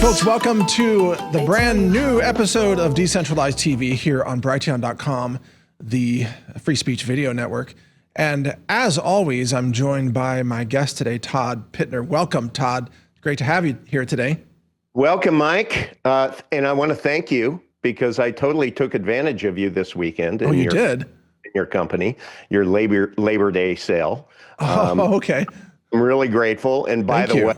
Folks, welcome to the brand new episode of Decentralized TV here on Brighteon.com, the free speech video network. And as always, I'm joined by my guest today, Todd Pittner. Welcome, Todd. Great to have you here today. Welcome, Mike. And I want to thank you because I totally took advantage of you this weekend. Oh, you did? In your company, your Labor Day sale. Okay. I'm really grateful. And by the way,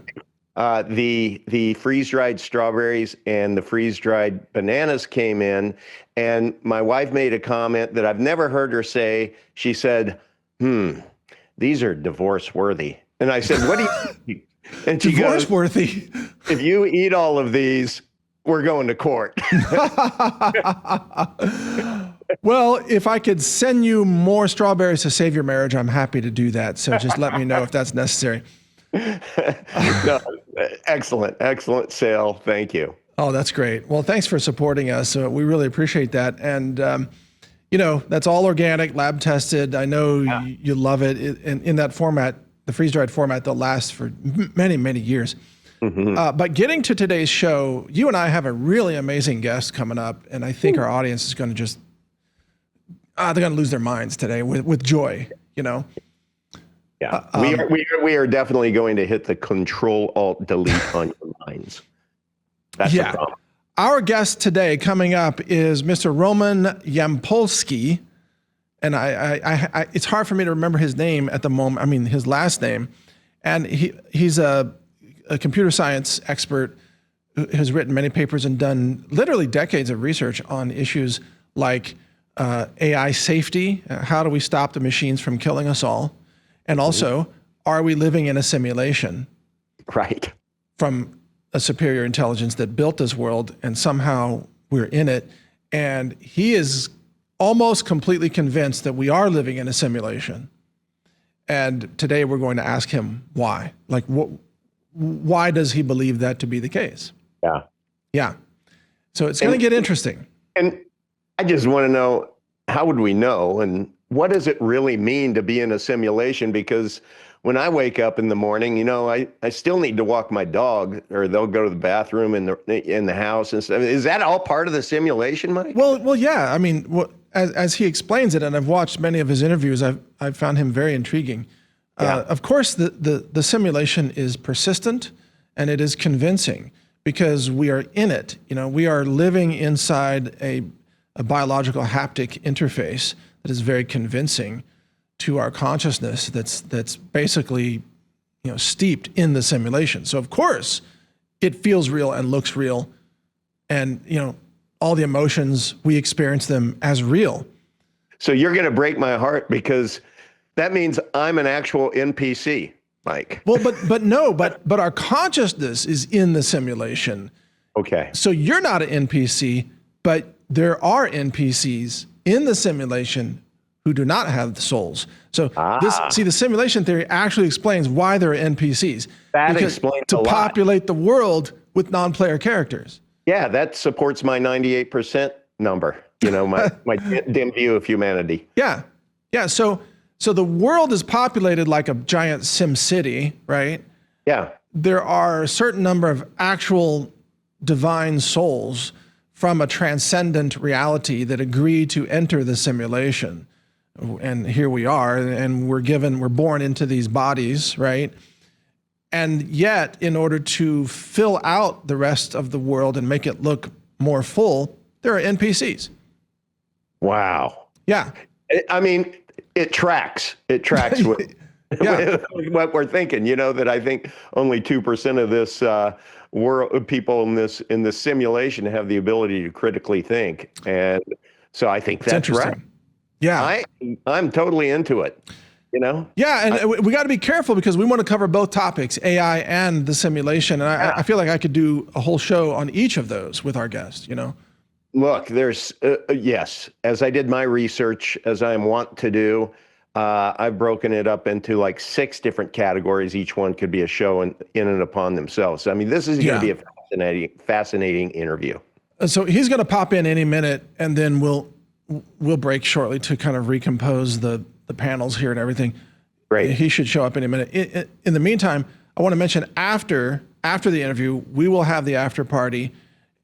the freeze-dried strawberries and the freeze-dried bananas came in, and my wife made a comment that I've never heard her say. She said, these are divorce-worthy. And I said, what do you And she divorce-worthy? If you eat all of these, we're going to court. Well, if I could send you more strawberries to save your marriage, I'm happy to do that. So just let me know if that's necessary. No, excellent sale. Thank you. Oh, that's great. Well, thanks for supporting us. We really appreciate that. And, you know, that's all organic, lab tested. I know you love it. In that format, the freeze-dried format, they'll last for many, many years. Mm-hmm. But getting to today's show, you and I have a really amazing guest coming up. And I think our audience is going to just, they're going to lose their minds today with joy, you know? Yeah, we are definitely going to hit the Control-Alt-Delete on your minds. That's the problem. Our guest today coming up is Mr. Roman Yampolsky, and I it's hard for me to remember his name at the moment. I mean, his last name, and he's a computer science expert who has written many papers and done literally decades of research on issues like AI safety. How do we stop the machines from killing us all? And also, are we living in a simulation? Right. From a superior intelligence that built this world, and somehow we're in it. And he is almost completely convinced that we are living in a simulation. And today we're going to ask him why. Like, why does he believe that to be the case? Yeah. Yeah. So it's going to get interesting. And I just want to know, how would we know? And what does it really mean to be in a simulation? Because when I wake up in the morning, you know, I still need to walk my dog, or they'll go to the bathroom in the house and stuff. Is that all part of the simulation, Mike? Well, yeah. I mean, as he explains it, and I've watched many of his interviews, I've found him very intriguing. Of course, the simulation is persistent and it is convincing because we are in it. You know, we are living inside a biological haptic interface that is very convincing to our consciousness. That's basically, you know, steeped in the simulation. So of course, it feels real and looks real, and you know, all the emotions, we experience them as real. So you're going to break my heart because that means I'm an actual NPC, Mike. Well, but our consciousness is in the simulation. Okay. So you're not an NPC, but there are NPCs in the simulation who do not have the souls. So the simulation theory actually explains why there are NPCs. That explains a lot. To populate the world with non-player characters. Yeah, that supports my 98% number. You know, my dim view of humanity. Yeah. So the world is populated like a giant Sim City, right? Yeah. There are a certain number of actual divine souls from a transcendent reality that agree to enter the simulation. And here we are, and we're born into these bodies, right? And yet, in order to fill out the rest of the world and make it look more full, there are NPCs. Wow. Yeah. I mean, it tracks. It tracks with, with what we're thinking. You know, that I think only 2% of this world people in this simulation have the ability to critically think, and so I think that's right. Yeah, I'm totally into it. You know. Yeah, and we got to be careful because we want to cover both topics, AI and the simulation. And I feel like I could do a whole show on each of those with our guests. You know. Look, there's yes. As I did my research, as I am wont to do, I've broken it up into like 6 different categories. Each one could be a show in and upon themselves. I mean, this is going to be a fascinating interview. So he's going to pop in any minute, and then we'll break shortly to kind of recompose the panels here and everything. Great. He should show up any minute. In the meantime, I want to mention after after the interview, we will have the after party.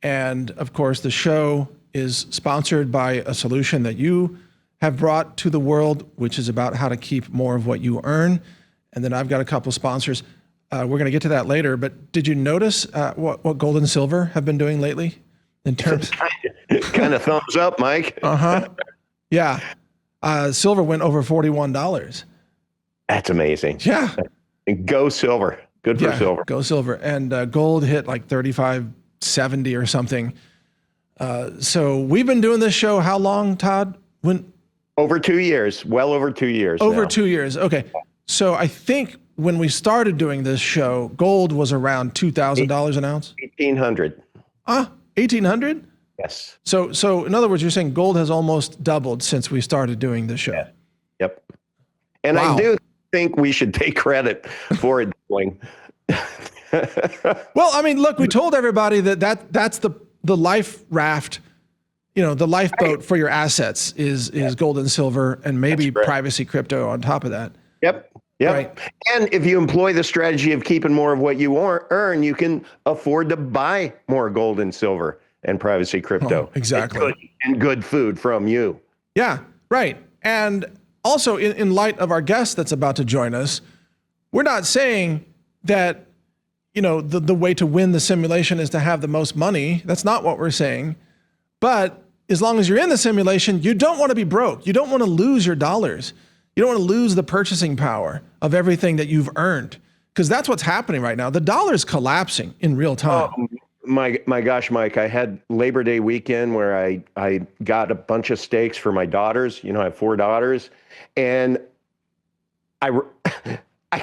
And of course, the show is sponsored by a solution that you have brought to the world, which is about how to keep more of what you earn. And then I've got a couple sponsors. We're going to get to that later. But did you notice what gold and silver have been doing lately in terms? Kind of thumbs up, Mike. Yeah. Silver went over $41. That's amazing. Yeah. And go silver. Good for silver. Go silver. And gold hit like 35.70 or something. So we've been doing this show how long, Todd? Over 2 years. Well over 2 years. Over 2 years. Okay. So I think when we started doing this show, gold was around $2,000 an ounce. 1,800. 1,800? Yes. So in other words, you're saying gold has almost doubled since we started doing this show. Yeah. Yep. And Wow. I do think we should take credit for it doubling. Well, I mean, look, we told everybody that's the life raft, the lifeboat for your assets is gold and silver and maybe privacy crypto on top of that. Yep. Right. And if you employ the strategy of keeping more of what you earn, you can afford to buy more gold and silver and privacy crypto. Exactly. And good food from you. Yeah, right. And also in light of our guest that's about to join us, we're not saying that, the way to win the simulation is to have the most money. That's not what we're saying. But as long as you're in the simulation, you don't want to be broke. You don't want to lose your dollars. You don't want to lose the purchasing power of everything that you've earned, because that's what's happening right now. The dollar's collapsing in real time. Oh, my gosh, Mike, I had Labor Day weekend where I got a bunch of steaks for my daughters. I have 4 daughters, and I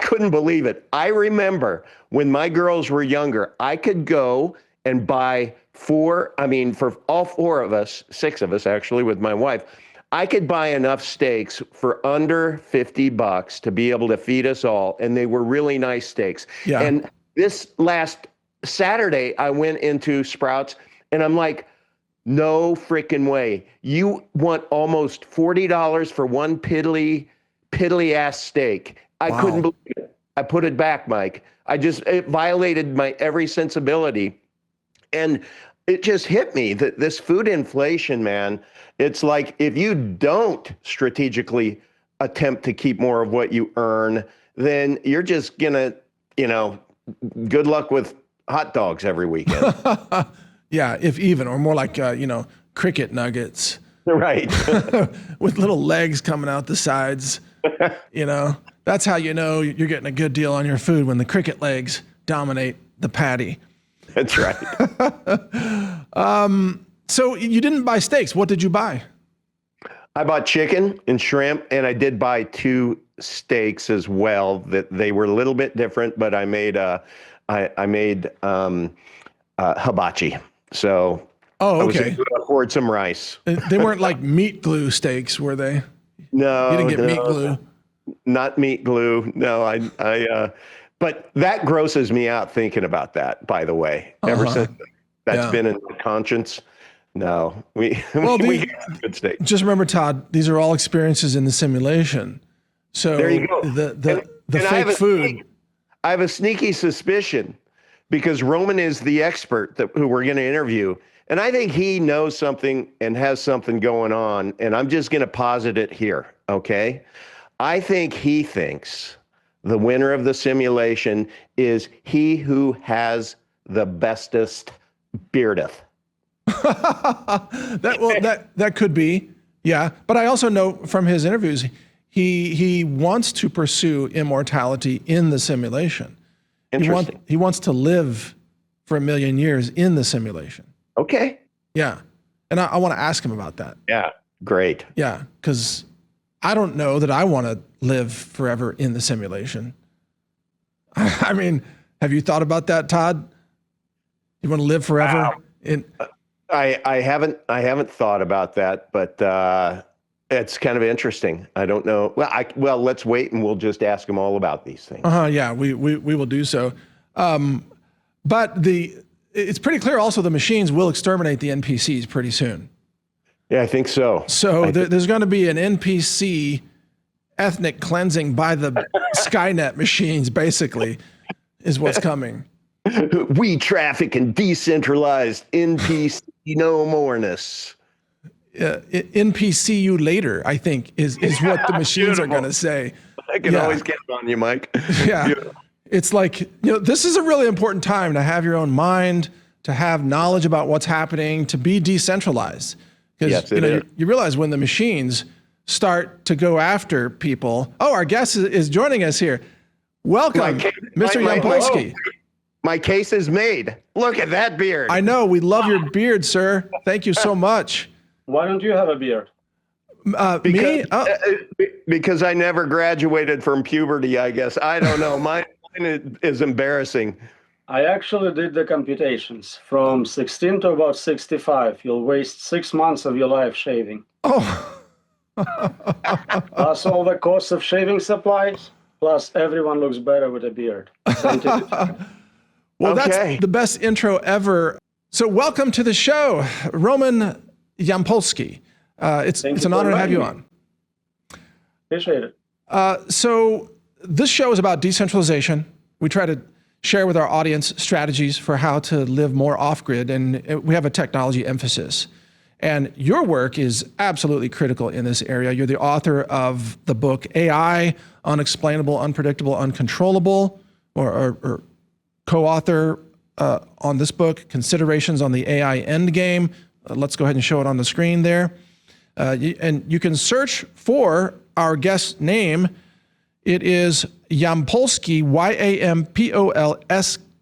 couldn't believe it. I remember when my girls were younger, I could go and buy for all 4 of us, 6 of us actually with my wife, I could buy enough steaks for under $50 to be able to feed us all. And they were really nice steaks. Yeah. And this last Saturday, I went into Sprouts and I'm like, no freaking way. You want almost $40 for one piddly ass steak. I couldn't believe it. I put it back, Mike. It violated my every sensibility. And it just hit me that this food inflation, man, it's like if you don't strategically attempt to keep more of what you earn, then you're just gonna, good luck with hot dogs every weekend. Yeah, if even, or more like, cricket nuggets. Right. With little legs coming out the sides. That's how you know you're getting a good deal on your food, when the cricket legs dominate the patty. That's right. So you didn't buy steaks. What did you buy? I bought chicken and shrimp, and I did buy 2 steaks as well. That they were a little bit different, but I made hibachi. So Oh, okay. I was able to afford some rice. They weren't like meat glue steaks, were they? No, You didn't get meat glue. Not meat glue. No, but that grosses me out thinking about that, by the way. Ever since that's been in my conscience. No, we got good steak. Just remember, Todd, these are all experiences in the simulation. So there you go. The fake food. I have a sneaky suspicion, because Roman is the expert who we're going to interview. And I think he knows something and has something going on. And I'm just going to posit it here. Okay. I think he thinks the winner of the simulation is he who has the bestest beardeth. That could be. Yeah. But I also know from his interviews, he wants to pursue immortality in the simulation. Interesting. He wants to live for 1 million years in the simulation. Okay. Yeah. And I want to ask him about that. Yeah. Great. Yeah. Because I don't know that I want to live forever in the simulation. I mean, have you thought about that, Todd? You want to live forever? I haven't thought about that, but it's kind of interesting. I don't know. Well, let's wait and we'll just ask him all about these things. Yeah, we will do so. But it's pretty clear also the machines will exterminate the NPCs pretty soon. Yeah, I think so. So there's going to be an NPC ethnic cleansing by the Skynet machines, basically, is what's coming. We traffic in decentralized NPC no moreness. NPC you later, I think, is what the machines are going to say. I can always count on you, Mike. Yeah. Beautiful. It's like, this is a really important time to have your own mind, to have knowledge about what's happening, to be decentralized. Because you realize when the machines start to go after people. Oh, our guest is joining us here. Welcome, Mr. Yampolsky. My case is made. Look at that beard. I know. We love your beard, sir. Thank you so much. Why don't you have a beard? Me? Because I never graduated from puberty, I guess. I don't know. Mine is embarrassing. I actually did the computations. From 16 to about 65, you'll waste 6 months of your life shaving. Oh. Plus all the costs of shaving supplies, plus everyone looks better with a beard. Well, that's the best intro ever. So welcome to the show, Roman Yampolsky. It's an honor to have you on. Appreciate it. So this show is about decentralization. We try to share with our audience strategies for how to live more off-grid, and we have a technology emphasis. And your work is absolutely critical in this area. You're the author of the book AI, Unexplainable, Unpredictable, Uncontrollable, or co-author on this book, Considerations on the AI Endgame. Let's go ahead and show it on the screen there. And you can search for our guest's name. It is Yampolskiy,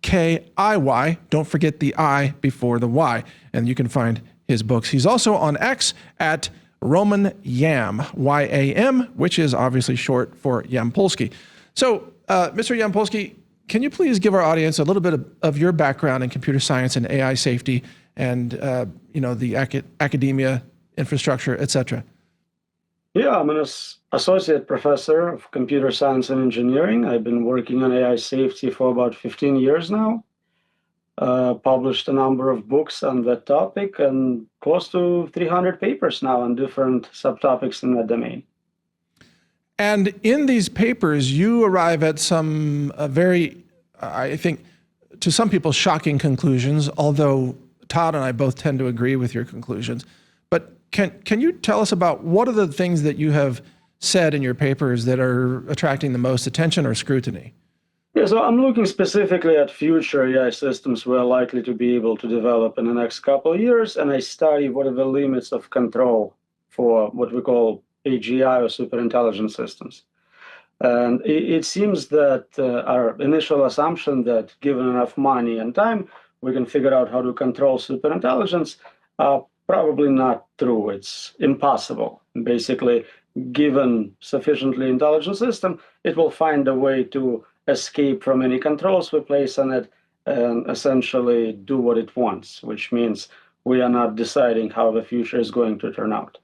Yampolskiy. Don't forget the I before the Y. And you can find his books. He's also on X at Roman Yam, Y-A-M, which is obviously short for Yampolsky. So, Mr. Yampolsky, can you please give our audience a little bit of your background in computer science and AI safety and the academia, infrastructure, et cetera? Yeah, I'm an associate professor of computer science and engineering. I've been working on AI safety for about 15 years now. Published a number of books on that topic and close to 300 papers now on different subtopics in that domain. And in these papers, you arrive at some very, I think, to some people, shocking conclusions, although Todd and I both tend to agree with your conclusions. But can you tell us about what are the things that you have said in your papers that are attracting the most attention or scrutiny? Yeah, so I'm looking specifically at future AI systems we're likely to be able to develop in the next couple of years, and I study what are the limits of control for what we call AGI or superintelligence systems. And it seems that our initial assumption that given enough money and time, we can figure out how to control superintelligence are probably not true. It's impossible. Basically, given sufficiently intelligent system, it will find a way to escape from any controls we place on it and essentially do what it wants, which means we are not deciding how the future is going to turn out.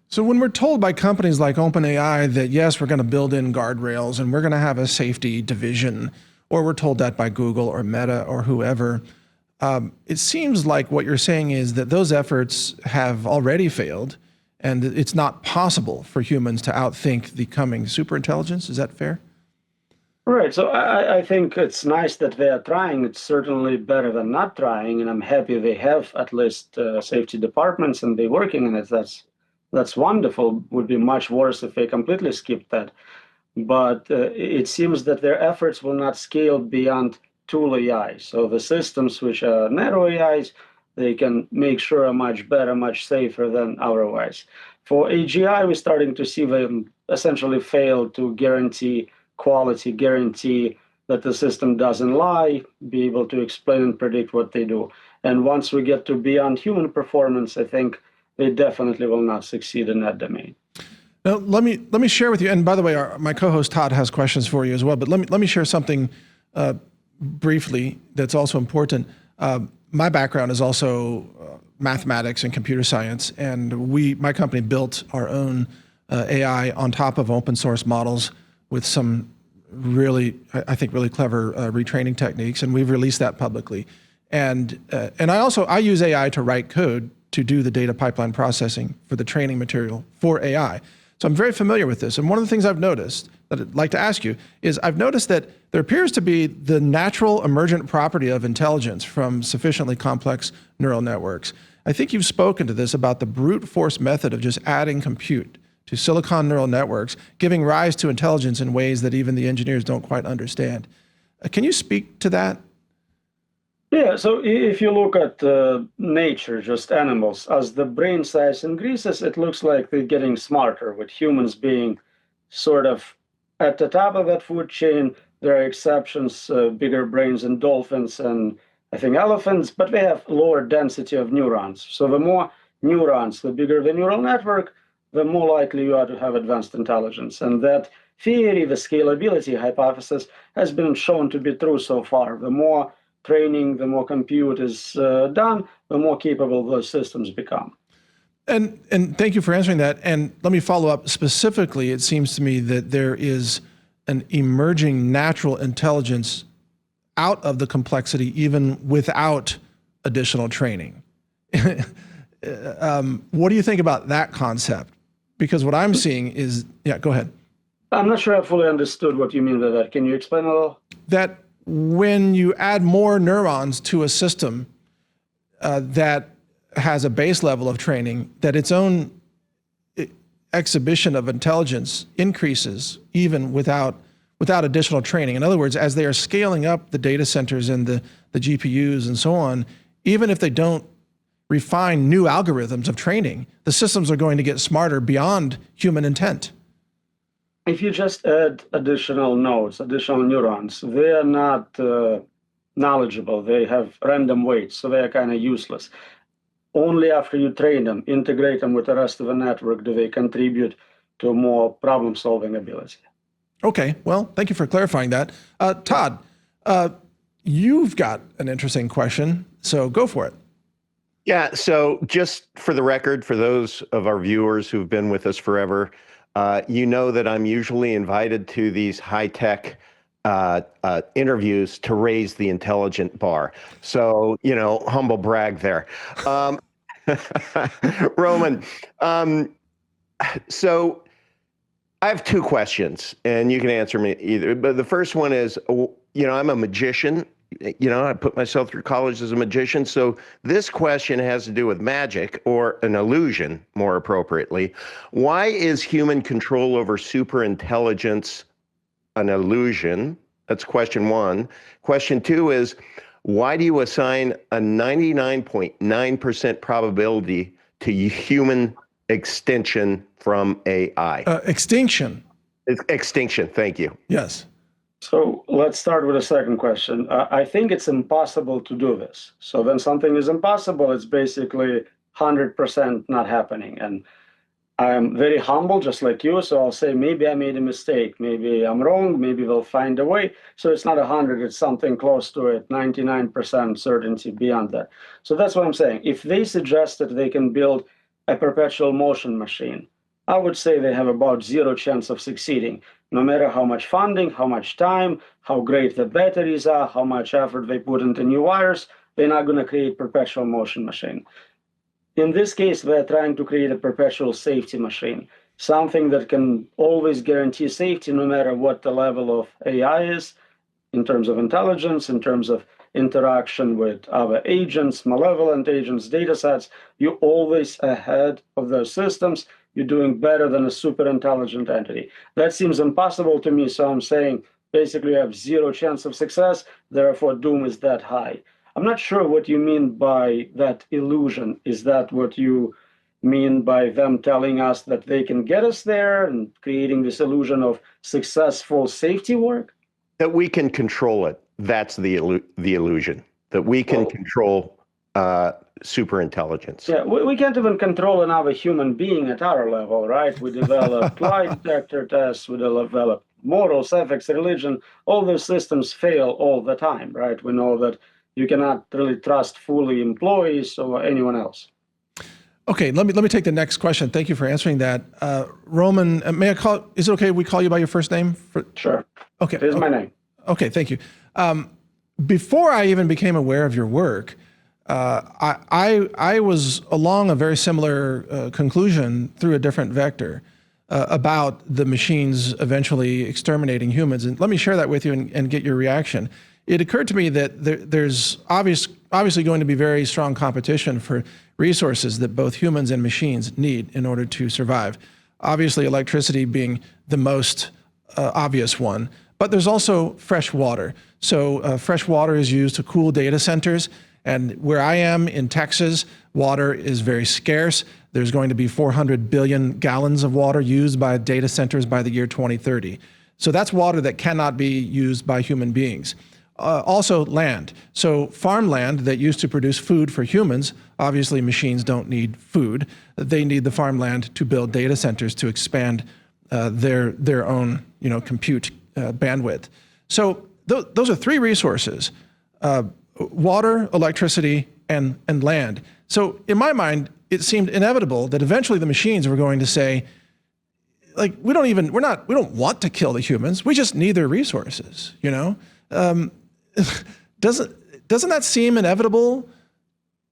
So when we're told by companies like OpenAI that, yes, we're going to build in guardrails and we're going to have a safety division, or we're told that by Google or Meta or whoever, it seems like what you're saying is that those efforts have already failed and it's not possible for humans to outthink the coming superintelligence. Is that fair? Right. So I think it's nice that they are trying. It's certainly better than not trying, and I'm happy they have at least safety departments and they're working on it. That's wonderful. Would be much worse if they completely skipped that. But it seems that their efforts will not scale beyond tool AI. So the systems which are narrow AIs, they can make sure are much better, much safer than our AIs. For AGI, we're starting to see them essentially fail to guarantee quality, guarantee that the system doesn't lie, be able to explain and predict what they do. And once we get to beyond human performance, I think they definitely will not succeed in that domain. Now, let me share with you, and by the way, my co-host Todd has questions for you as well, but let me share something briefly that's also important. My background is also mathematics and computer science, and my company built our own AI on top of open source models with some really, I think, really clever retraining techniques, and we've released that publicly. And I use AI to write code to do the data pipeline processing for the training material for AI. So I'm very familiar with this. And one of the things I've noticed that I'd like to ask you is I've noticed that there appears to be the natural emergent property of intelligence from sufficiently complex neural networks. I think you've spoken to this about the brute force method of just adding compute to silicon neural networks, giving rise to intelligence in ways that even the engineers don't quite understand. Can you speak to that? Yeah, so if you look at nature, just animals, as the brain size increases, it looks like they're getting smarter, with humans being sort of at the top of that food chain. There are exceptions, bigger brains in dolphins and I think elephants, but they have lower density of neurons. So the more neurons, the bigger the neural network, the more likely you are to have advanced intelligence. And that theory, the scalability hypothesis, has been shown to be true so far. The more training, the more compute is done, the more capable those systems become. And thank you for answering that. And let me follow up specifically. It seems to me that there is an emerging natural intelligence out of the complexity, even without additional training. What do you think about that concept? Because what I'm seeing is, yeah, go ahead. I'm not sure I fully understood what you mean by that. Can you explain a little? That when you add more neurons to a system that has a base level of training, that its own exhibition of intelligence increases even without additional training. In other words, as they are scaling up the data centers and the GPUs and so on, even if they don't refine new algorithms of training, the systems are going to get smarter beyond human intent. If you just add additional nodes, additional neurons, they are not knowledgeable. They have random weights, so they are kind of useless. Only after you train them, integrate them with the rest of the network, do they contribute to a more problem-solving ability. Okay, well, thank you for clarifying that. Todd, you've got an interesting question, so go for it. Yeah, so just for the record, for those of our viewers who've been with us forever, you know that I'm usually invited to these high-tech interviews to raise the intelligent bar. So, you know, humble brag there. Roman, so I have two questions, and you can answer me either. But the first one is, you know, I'm a magician. You know, I put myself through college as a magician. So this question has to do with magic, or an illusion, more appropriately. Why is human control over superintelligence an illusion? That's question one. Question two is, why do you assign a 99.9% probability to human extinction from AI? Extinction. Extinction, thank you. Yes. So let's start with the second question. I think it's impossible to do this. So when something is impossible, it's basically 100% not happening. And I'm very humble, just like you. So I'll say, maybe I made a mistake. Maybe I'm wrong. Maybe we'll find a way. So it's not 100, it's something close to it, 99% certainty beyond that. So that's what I'm saying. If they suggest that they can build a perpetual motion machine, I would say they have about zero chance of succeeding. No matter how much funding, how much time, how great the batteries are, how much effort they put into new wires, they're not going to create perpetual motion machine. In this case, they're trying to create a perpetual safety machine, something that can always guarantee safety no matter what the level of AI is, in terms of intelligence, in terms of interaction with other agents, malevolent agents, data sets. You're always ahead of those systems. You're doing better than a super intelligent entity. That seems impossible to me, so I'm saying basically you have zero chance of success, therefore doom is that high. I'm not sure what you mean by that illusion. Is that what you mean by them telling us that they can get us there and creating this illusion of successful safety work? That we can control it. That's the illusion. That we can control superintelligence. Yeah, we can't even control another human being at our level, right? We develop lie detector tests, we develop morals, ethics, religion. All those systems fail all the time, right? We know that you cannot really trust fully employees or anyone else. Okay, let me take the next question. Thank you for answering that. Roman, may I call, is it okay we call you by your first name? Sure. Okay. Here's my name. Okay, thank you. Before I even became aware of your work, I was along a very similar conclusion through a different vector. about the machines eventually exterminating humans. And let me share that with you and get your reaction. It occurred to me that there's obviously going to be very strong competition for resources that both humans and machines need in order to survive. Obviously, electricity being the most obvious one, but there's also fresh water. So fresh water is used to cool data centers. And where I am in Texas, water is very scarce. There's going to be 400 billion gallons of water used by data centers by the year 2030. So that's water that cannot be used by human beings. Also land. So farmland that used to produce food for humans, obviously machines don't need food. They need the farmland to build data centers to expand their own compute bandwidth. So those are three resources: water, electricity, and land. So in my mind, it seemed inevitable that eventually the machines were going to say, like, we don't want to kill the humans. We just need their resources. Doesn't that seem inevitable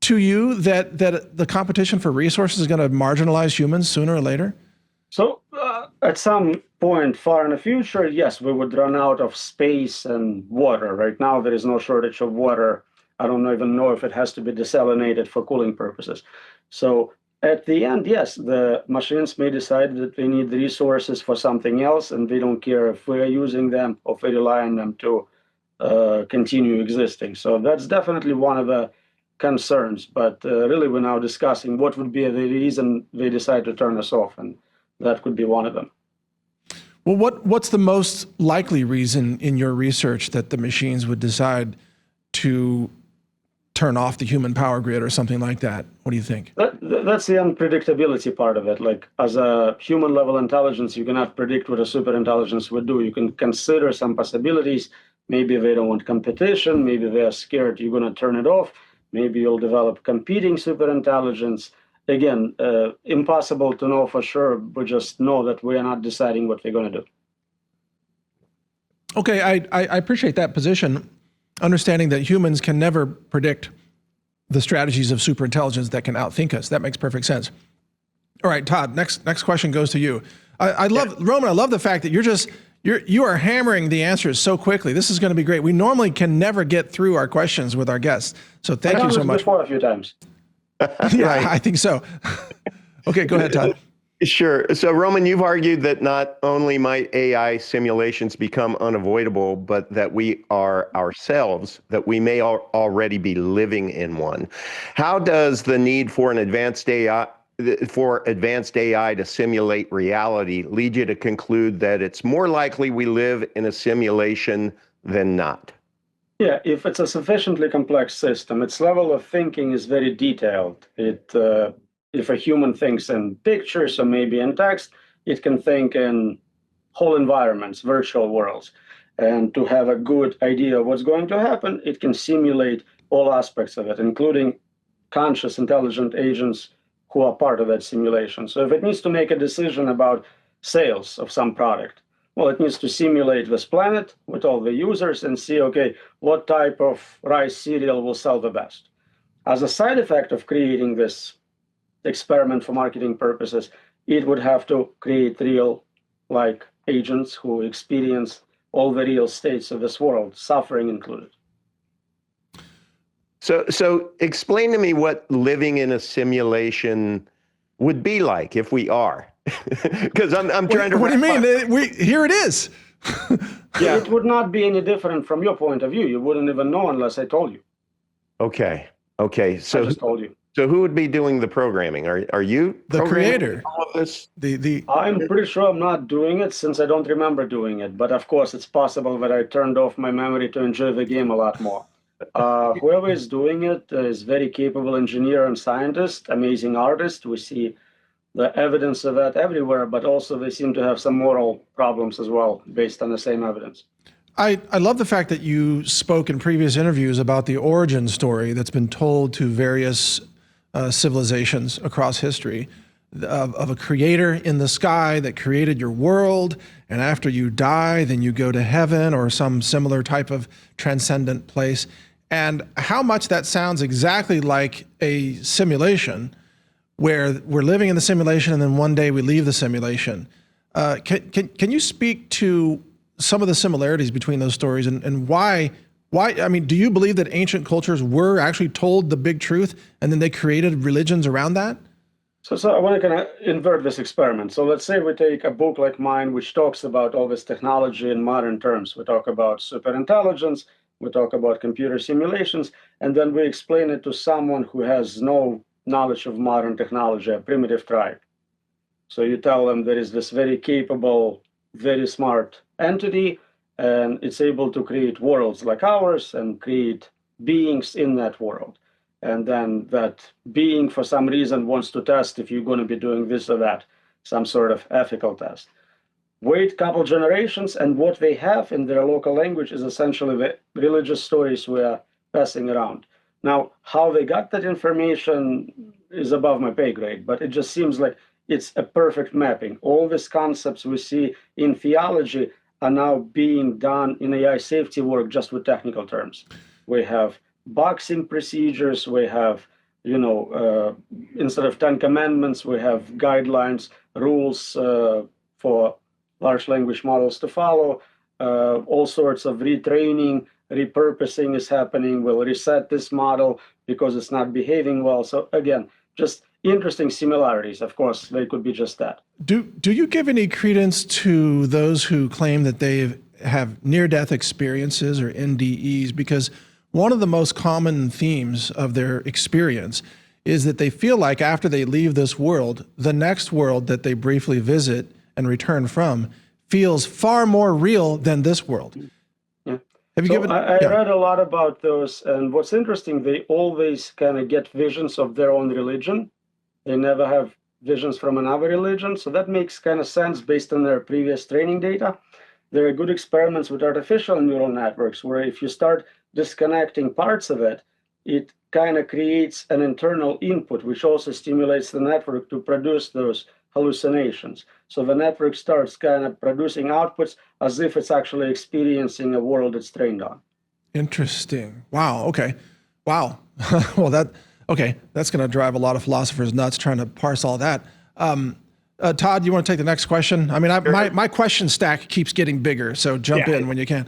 to you that the competition for resources is going to marginalize humans sooner or later? So at some point far in the future, yes, we would run out of space and water. Right now, there is no shortage of water. I don't even know if it has to be desalinated for cooling purposes. So at the end, yes, the machines may decide that they need the resources for something else, and they don't care if we're using them or if we rely on them to continue existing. So that's definitely one of the concerns. But really, we're now discussing what would be the reason they decide to turn us off, and that could be one of them. Well, what's the most likely reason in your research that the machines would decide to turn off the human power grid or something like that? What do you think? That's the unpredictability part of it. Like, as a human level intelligence, you cannot predict what a superintelligence would do. You can consider some possibilities. Maybe they don't want competition. Maybe they are scared you're going to turn it off. Maybe you'll develop competing superintelligence. Again, impossible to know for sure. We just know that we are not deciding what we're going to do. Okay, I appreciate that position, understanding that humans can never predict the strategies of superintelligence that can outthink us. That makes perfect sense. All right, Todd, next question goes to you. I love, Roman, I love the fact that you are hammering the answers so quickly. This is going to be great. We normally can never get through our questions with our guests. So thank you so much. Before a few times. Yeah, Right. I think so. Okay, go ahead, Todd. Sure. So, Roman, you've argued that not only might AI simulations become unavoidable, but that we are ourselves, that we may already be living in one. How does the need for advanced AI to simulate reality lead you to conclude that it's more likely we live in a simulation than not? Yeah, if it's a sufficiently complex system, its level of thinking is very detailed. If a human thinks in pictures or maybe in text, it can think in whole environments, virtual worlds. And to have a good idea of what's going to happen, it can simulate all aspects of it, including conscious, intelligent agents who are part of that simulation. So if it needs to make a decision about sales of some product, well, it needs to simulate this planet with all the users and see, okay, what type of rice cereal will sell the best. As a side effect of creating this experiment for marketing purposes, it would have to create real, like, agents who experience all the real states of this world, suffering included. So explain to me what living in a simulation would be like if we are. Because I'm trying to. What do you mean? Here it is. Yeah, it would not be any different from your point of view. You wouldn't even know unless I told you. Okay. So I just told you. So who would be doing the programming? Are you the creator? All of this? I'm pretty sure I'm not doing it since I don't remember doing it. But of course, it's possible that I turned off my memory to enjoy the game a lot more. Whoever is doing it is very capable engineer and scientist, amazing artist. We see the evidence of that everywhere, but also they seem to have some moral problems as well, based on the same evidence. I love the fact that you spoke in previous interviews about the origin story that's been told to various civilizations across history of a creator in the sky that created your world, and after you die, then you go to heaven or some similar type of transcendent place. And how much that sounds exactly like a simulation, where we're living in the simulation and then one day we leave the simulation. Can you speak to some of the similarities between those stories and why, I mean, do you believe that ancient cultures were actually told the big truth and then they created religions around that? So I want to kind of invert this experiment. So let's say we take a book like mine, which talks about all this technology in modern terms. We talk about superintelligence, we talk about computer simulations, and then we explain it to someone who has no knowledge of modern technology, a primitive tribe. So you tell them there is this very capable, very smart entity, and it's able to create worlds like ours and create beings in that world. And then that being, for some reason, wants to test if you're going to be doing this or that, some sort of ethical test. Wait a couple generations, and what they have in their local language is essentially the religious stories we are passing around. Now, how they got that information is above my pay grade, but it just seems like it's a perfect mapping. All these concepts we see in theology are now being done in AI safety work just with technical terms. We have boxing procedures, we have, instead of 10 commandments, we have guidelines, rules for large language models to follow. All sorts of retraining, repurposing is happening. We'll reset this model because it's not behaving well. So again, just interesting similarities. Of course, they could be just that. Do you give any credence to those who claim that they have near-death experiences or NDEs? Because one of the most common themes of their experience is that they feel like after they leave this world, the next world that they briefly visit and return from feels far more real than this world. Yeah. Have you given? I read a lot about those, and what's interesting, they always kind of get visions of their own religion. They never have visions from another religion, so that makes kind of sense based on their previous training data. There are good experiments with artificial neural networks where if you start disconnecting parts of it, it kind of creates an internal input, which also stimulates the network to produce those hallucinations. So the network starts kind of producing outputs as if it's actually experiencing a world it's trained on. Interesting. Wow. Okay. Wow. Well, that's going to drive a lot of philosophers nuts trying to parse all that. Todd, you want to take the next question? I mean, my question stack keeps getting bigger, so jump in when you can.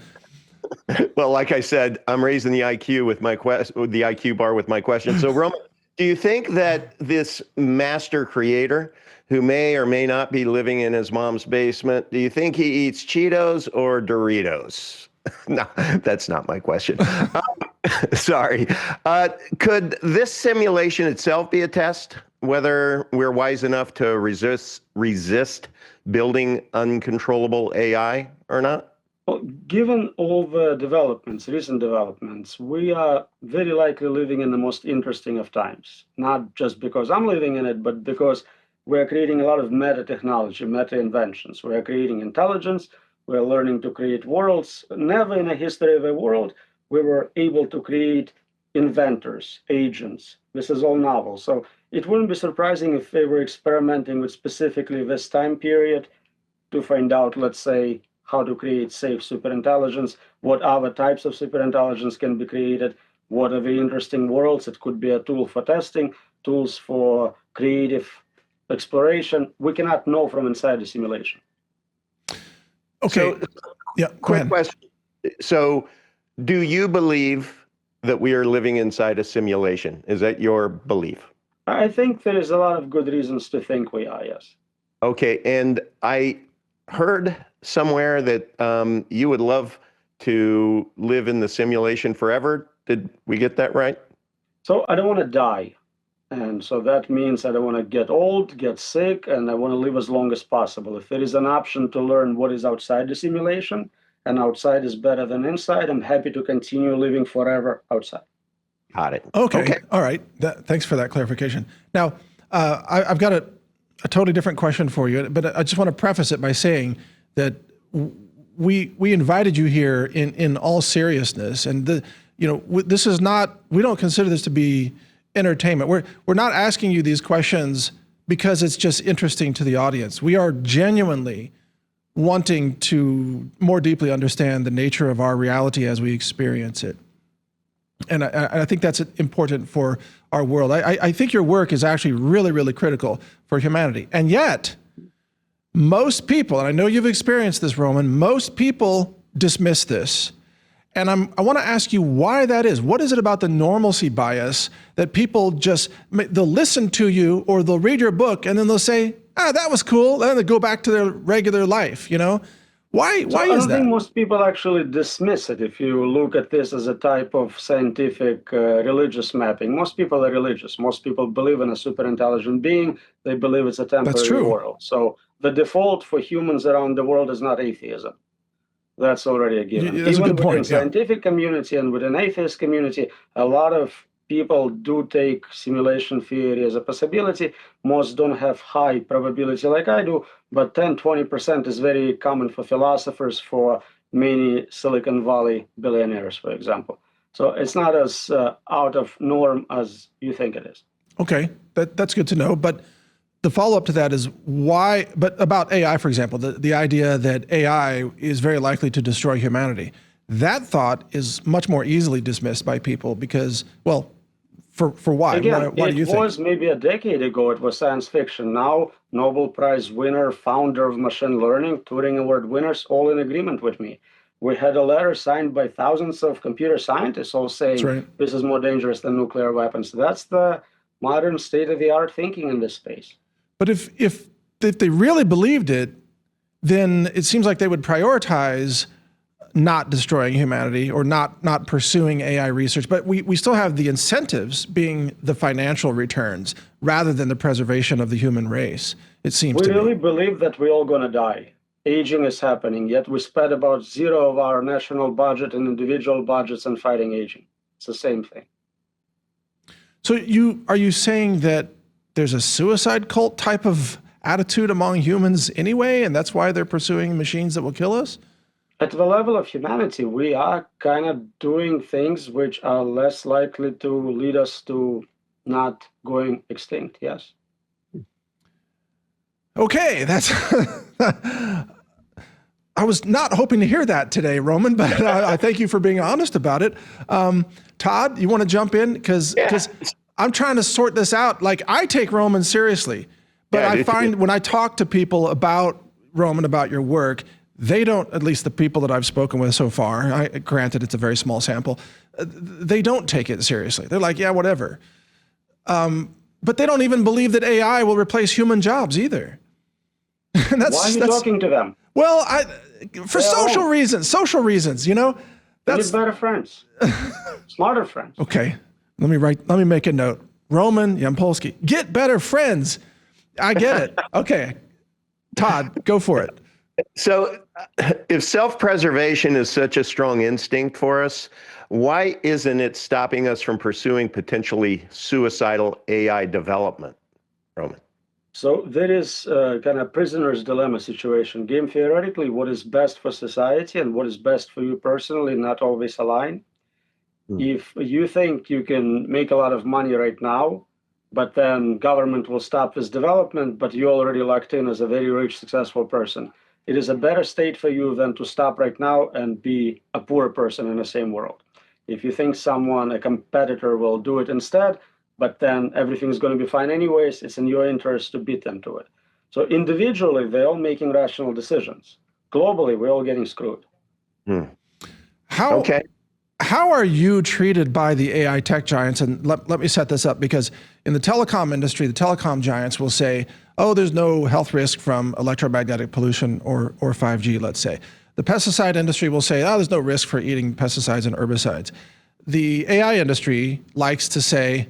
Well, like I said, I'm raising the IQ with my the IQ bar with my question. So, Roman, do you think that this master creator, who may or may not be living in his mom's basement, do you think he eats Cheetos or Doritos? No, that's not my question. Sorry. Could this simulation itself be a test, whether we're wise enough to resist building uncontrollable AI or not? Well, given all the developments, recent developments, we are very likely living in the most interesting of times. Not just because I'm living in it, but because we're creating a lot of meta technology, meta inventions. We're creating intelligence. We're learning to create worlds. Never in the history of the world we were able to create inventors, agents. This is all novel. So it wouldn't be surprising if they were experimenting with specifically this time period to find out, let's say, how to create safe superintelligence, what other types of superintelligence can be created, what are the interesting worlds. It could be a tool for testing, tools for creative exploration. We cannot know from inside the simulation. Okay. So, yeah. Quick question. So, do you believe that we are living inside a simulation? Is that your belief? I think there is a lot of good reasons to think we are, yes. Okay. And I heard somewhere that you would love to live in the simulation forever. Did we get that right? So I don't want to die. And so that means I don't want to get old, get sick, and I want to live as long as possible. If there is an option to learn what is outside the simulation, and outside is better than inside, I'm happy to continue living forever outside. Got it. Okay. All right. Thanks for that clarification. Now, I've got a totally different question for you, but I just want to preface it by saying that we invited you here in all seriousness, and this is not. We don't consider this to be entertainment. We're not asking you these questions because it's just interesting to the audience. We are genuinely wanting to more deeply understand the nature of our reality as we experience it. And I think that's important for our world. I think your work is actually really, really critical for humanity. And yet, Most people, and I know you've experienced this, Roman, most people dismiss this. And I want to ask you why that is. What is it about the normalcy bias that people just, they'll listen to you or they'll read your book and then they'll say, that was cool. And then they go back to their regular life, you know? Why is that? I don't think most people actually dismiss it. If you look at this as a type of scientific religious mapping, most people are religious. Most people believe in a super intelligent being. They believe it's a temporary world. So the default for humans around the world is not atheism. That's already a given. That's Even a good point. Within scientific community and within atheist community, a lot of people do take simulation theory as a possibility. Most don't have high probability like I do, but 10-20% is very common for philosophers, for many Silicon Valley billionaires, for example. So it's not as out of norm as you think it is. Okay, that's good to know. But the follow-up to that is why, but about AI, for example, the idea that AI is very likely to destroy humanity, that thought is much more easily dismissed by people because, well, for why? Again, why do you think? It was maybe a decade ago, it was science fiction. Now, Nobel Prize winner, founder of machine learning, Turing Award winners, all in agreement with me. We had a letter signed by thousands of computer scientists all saying this is more dangerous than nuclear weapons. That's the modern state-of-the-art thinking in this space. But if they really believed it, then it seems like they would prioritize not destroying humanity or not pursuing AI research. But we still have the incentives being the financial returns rather than the preservation of the human race, it seems to me. We really believe that we're all going to die. Aging is happening, yet we spend about zero of our national budget and individual budgets on fighting aging. It's the same thing. So are you saying that there's a suicide cult type of attitude among humans anyway, and that's why they're pursuing machines that will kill us? At the level of humanity, we are kind of doing things which are less likely to lead us to not going extinct, yes. Okay, that's... I was not hoping to hear that today, Roman, but I thank you for being honest about it. Todd, you want to jump in? Because I'm trying to sort this out. Like, I take Roman seriously, but I find when I talk to people about Roman, about your work, they don't, at least the people that I've spoken with so far, granted it's a very small sample, they don't take it seriously. They're like, yeah, whatever. But they don't even believe that AI will replace human jobs either. And why are you talking to them? Well, for social reasons, you know. That's better friends, smarter friends. Okay, let me make a note. Roman Yampolsky, get better friends. I get it. Okay, Todd, go for it. So if self-preservation is such a strong instinct for us, why isn't it stopping us from pursuing potentially suicidal AI development, Roman? So there is kind of prisoner's dilemma situation. Game theoretically, what is best for society and what is best for you personally not always align. If you think you can make a lot of money right now, but then government will stop this development, but you're already locked in as a very rich, successful person, it is a better state for you than to stop right now and be a poor person in the same world. If you think a competitor will do it instead, but then everything's going to be fine anyways, it's in your interest to beat them to it. So individually, they're all making rational decisions. Globally, we're all getting screwed. How are you treated by the AI tech giants? And let me set this up, because in the telecom industry, the telecom giants will say, oh, there's no health risk from electromagnetic pollution or 5G, let's say. The pesticide industry will say, oh, there's no risk for eating pesticides and herbicides. The AI industry likes to say,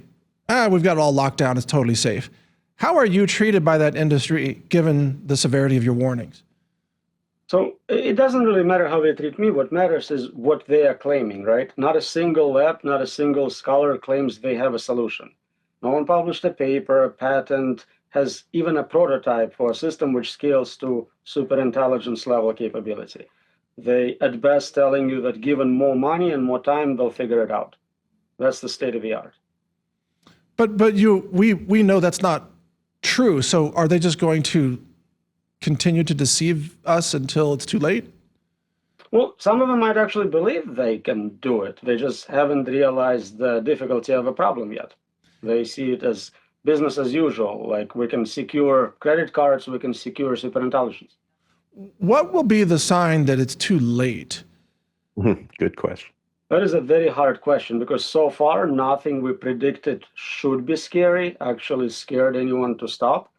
we've got it all locked down, it's totally safe. How are you treated by that industry given the severity of your warnings? So it doesn't really matter how they treat me. What matters is what they are claiming, right? Not a single lab, not a single scholar claims they have a solution. No one published a paper, a patent, has even a prototype for a system which scales to superintelligence level capability. They, at best, telling you that given more money and more time, they'll figure it out. That's the state of the art. But we know that's not true. So are they just going to continue to deceive us until it's too late? Well, some of them might actually believe they can do it. They just haven't realized the difficulty of a problem yet. They see it as business as usual. Like we can secure credit cards, we can secure superintelligence. What will be the sign that it's too late? Good question. That is a very hard question because so far nothing we predicted should be scary actually scared anyone to stop.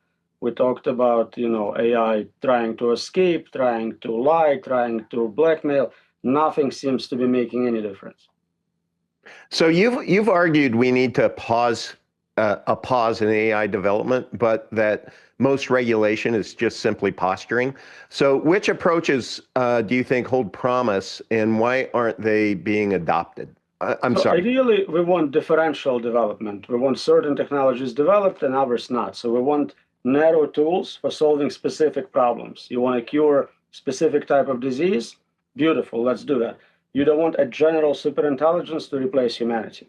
We talked about, AI trying to escape, trying to lie, trying to blackmail. Nothing seems to be making any difference. So you've argued we need to pause in AI development, but that most regulation is just simply posturing. So which approaches do you think hold promise, and why aren't they being adopted? I'm sorry. Ideally, we want differential development. We want certain technologies developed and others not. So we want narrow tools for solving specific problems. You want to cure specific type of disease? Beautiful, let's do that. You don't want a general superintelligence to replace humanity.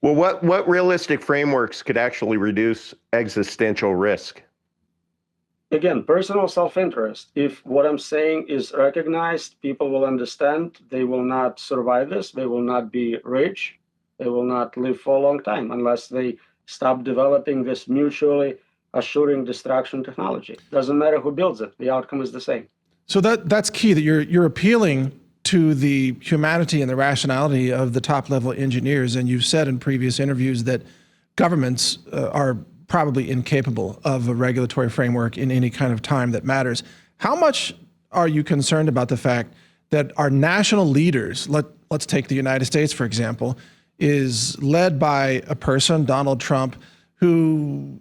Well, what realistic frameworks could actually reduce existential risk? Again, personal self-interest. If what I'm saying is recognized, people will understand. They will not survive this. They will not be rich. They will not live for a long time unless they stop developing this mutually assuring destruction technology. Doesn't matter who builds it. The outcome is the same. So that's key, that you're appealing to the humanity and the rationality of the top level engineers. And you've said in previous interviews that governments are probably incapable of a regulatory framework in any kind of time that matters. How much are you concerned about the fact that our national leaders, let's take the United States, for example, is led by a person, Donald Trump, who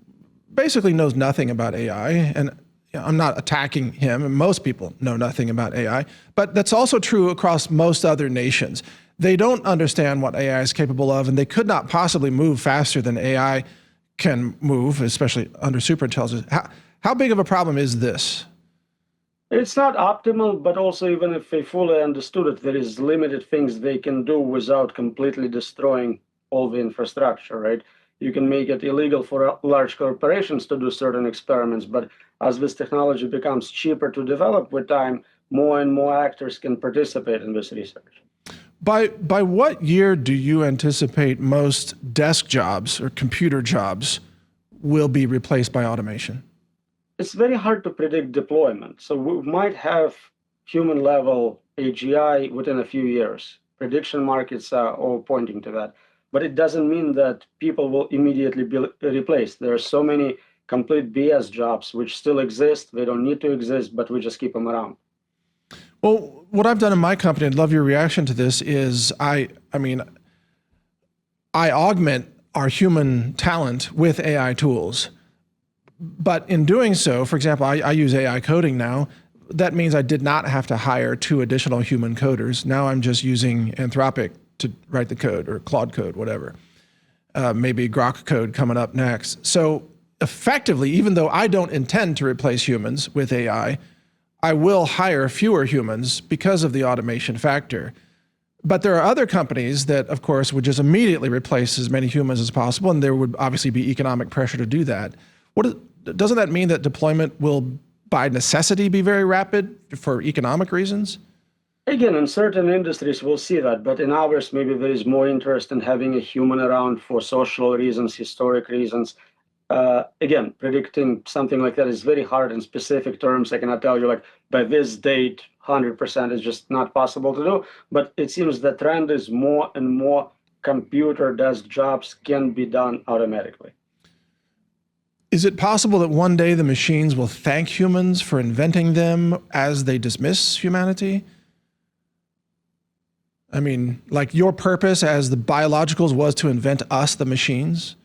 basically knows nothing about AI? And I'm not attacking him, and most people know nothing about AI, but that's also true across most other nations. They don't understand what AI is capable of, and they could not possibly move faster than AI can move, especially under superintelligence. How big of a problem is this? It's not optimal, but also even if they fully understood it, there is limited things they can do without completely destroying all the infrastructure, right? You can make it illegal for large corporations to do certain experiments, but as this technology becomes cheaper to develop with time, more and more actors can participate in this research. By what year do you anticipate most desk jobs or computer jobs will be replaced by automation? It's very hard to predict deployment. So we might have human level AGI within a few years. Prediction markets are all pointing to that. But it doesn't mean that people will immediately be replaced. There are so many complete BS jobs which still exist. They don't need to exist, but we just keep them around. Well, what I've done in my company, I'd love your reaction to this, is I augment our human talent with AI tools. But in doing so, for example, I use AI coding now. That means I did not have to hire 2 additional human coders. Now I'm just using Anthropic to write the code, or Claude code, whatever. Maybe Grok code coming up next. So effectively, even though I don't intend to replace humans with AI, I will hire fewer humans because of the automation factor. But there are other companies that, of course, would just immediately replace as many humans as possible, and there would obviously be economic pressure to do that. Doesn't that mean that deployment will, by necessity, be very rapid for economic reasons? Again, in certain industries, we'll see that, but in others, maybe there is more interest in having a human around for social reasons, historic reasons. Again, predicting something like that is very hard in specific terms. I cannot tell you, like, by this date, 100% is just not possible to do. But it seems the trend is more and more computer desk jobs can be done automatically. Is it possible that one day the machines will thank humans for inventing them as they dismiss humanity? I mean, like your purpose as the biologicals was to invent us, the machines?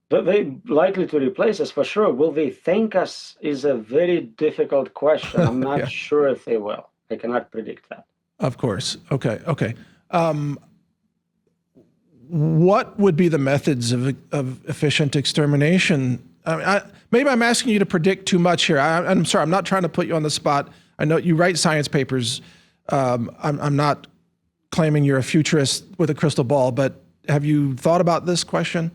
But they likely to replace us for sure. Will they thank us is a very difficult question. I'm not Yeah. sure if they will. I cannot predict that. Of course. Okay. What would be the methods of efficient extermination? Maybe I'm asking you to predict too much here. I'm sorry. I'm not trying to put you on the spot. I know you write science papers. I'm not claiming you're a futurist with a crystal ball, but have you thought about this question?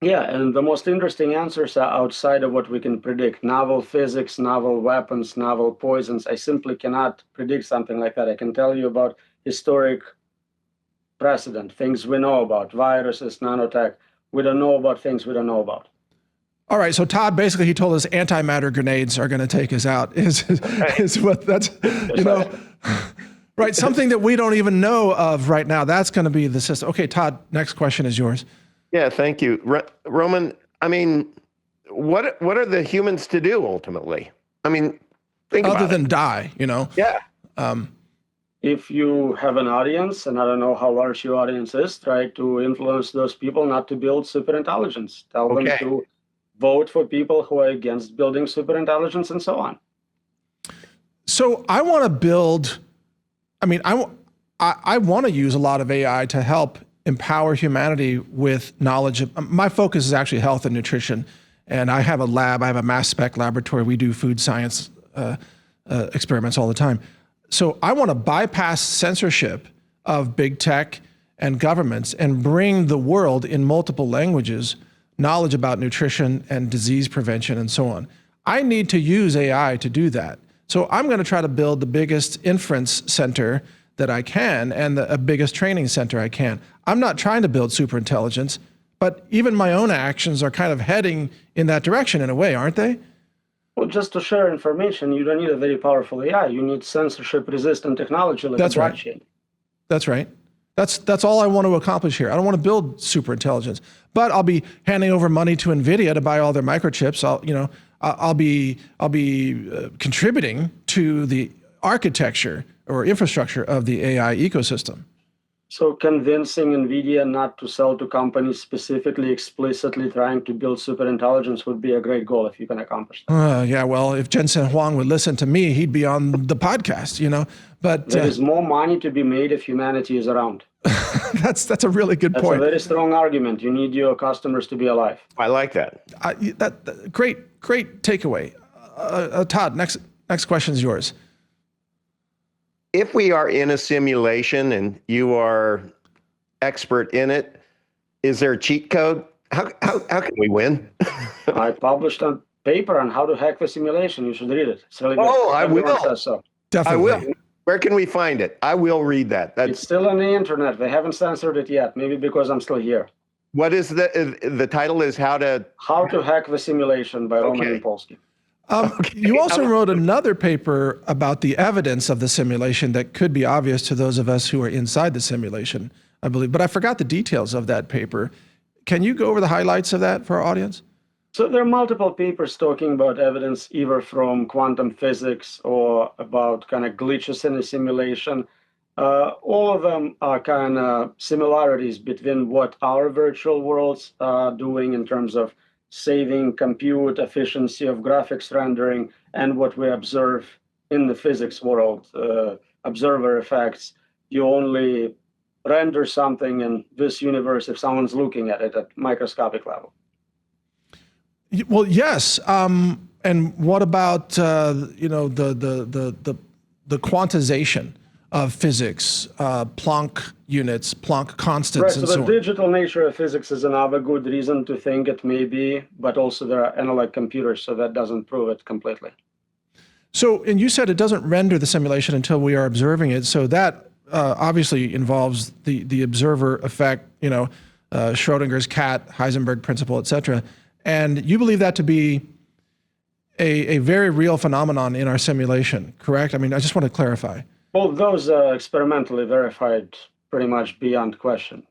Yeah, and the most interesting answers are outside of what we can predict. Novel physics, novel weapons, novel poisons. I simply cannot predict something like that. I can tell you about historic precedent, things we know about, viruses, nanotech. We don't know about things we don't know about. All right, so Todd, basically he told us antimatter grenades are going to take us out, is what that's, you know, right, something that we don't even know of right now. That's going to be the system. Okay, Todd, next question is yours. Yeah, thank you. Roman, I mean, what are the humans to do ultimately? I mean, think about it. Other than die, you know? Yeah. If you have an audience, and I don't know how large your audience is, try to influence those people not to build superintelligence. Tell them to vote for people who are against building superintelligence and so on. So I want to build, I mean, I want to use a lot of AI to help empower humanity with knowledge. My focus is actually health and nutrition. And I have a lab, I have a mass spec laboratory. We do food science experiments all the time. So I want to bypass censorship of big tech and governments and bring the world in multiple languages knowledge about nutrition and disease prevention and so on. I need to use AI to do that. So I'm going to try to build the biggest inference center that I can and the biggest training center I can. I'm not trying to build superintelligence, but even my own actions are kind of heading in that direction in a way, aren't they? Well, just to share information, you don't need a very powerful AI. You need censorship-resistant technology like That's right. blockchain. That's right. That's all I want to accomplish here. I don't want to build superintelligence, but I'll be handing over money to NVIDIA to buy all their microchips. I'll be contributing to the architecture or infrastructure of the AI ecosystem. So convincing NVIDIA not to sell to companies specifically, explicitly trying to build superintelligence would be a great goal if you can accomplish that. Yeah, well, if Jensen Huang would listen to me, he'd be on the podcast, you know. But there is more money to be made if humanity is around. That's a really good point. That's a very strong argument. You need your customers to be alive. I like that. Great takeaway. Todd, next question is yours. If we are in a simulation and you are expert in it, is there a cheat code? How can we win? I published a paper on how to hack the simulation. You should read it. It's really good. I will. Says so. Definitely. I will. Where can we find it? I will read that. It's still on the internet. They haven't censored it yet. Maybe because I'm still here. What is the title? Is How to Hack the Simulation by Roman Yampolsky. You also wrote another paper about the evidence of the simulation that could be obvious to those of us who are inside the simulation, I believe. But I forgot the details of that paper. Can you go over the highlights of that for our audience? So there are multiple papers talking about evidence either from quantum physics or about kind of glitches in the simulation. All of them are kind of similarities between what our virtual worlds are doing in terms of saving compute efficiency of graphics rendering and what we observe in the physics world, observer effects. You only render something in this universe if someone's looking at it at microscopic level. Well, yes. And what about the quantization of physics, Planck units, Planck constants, and so on? So the digital nature of physics is another good reason to think it may be, but also there are analog computers, so that doesn't prove it completely. So, and you said it doesn't render the simulation until we are observing it. So that obviously involves the observer effect, Schrodinger's cat, Heisenberg principle, et cetera. And you believe that to be a very real phenomenon in our simulation, correct? I mean, I just want to clarify. Well, those are experimentally verified pretty much beyond question.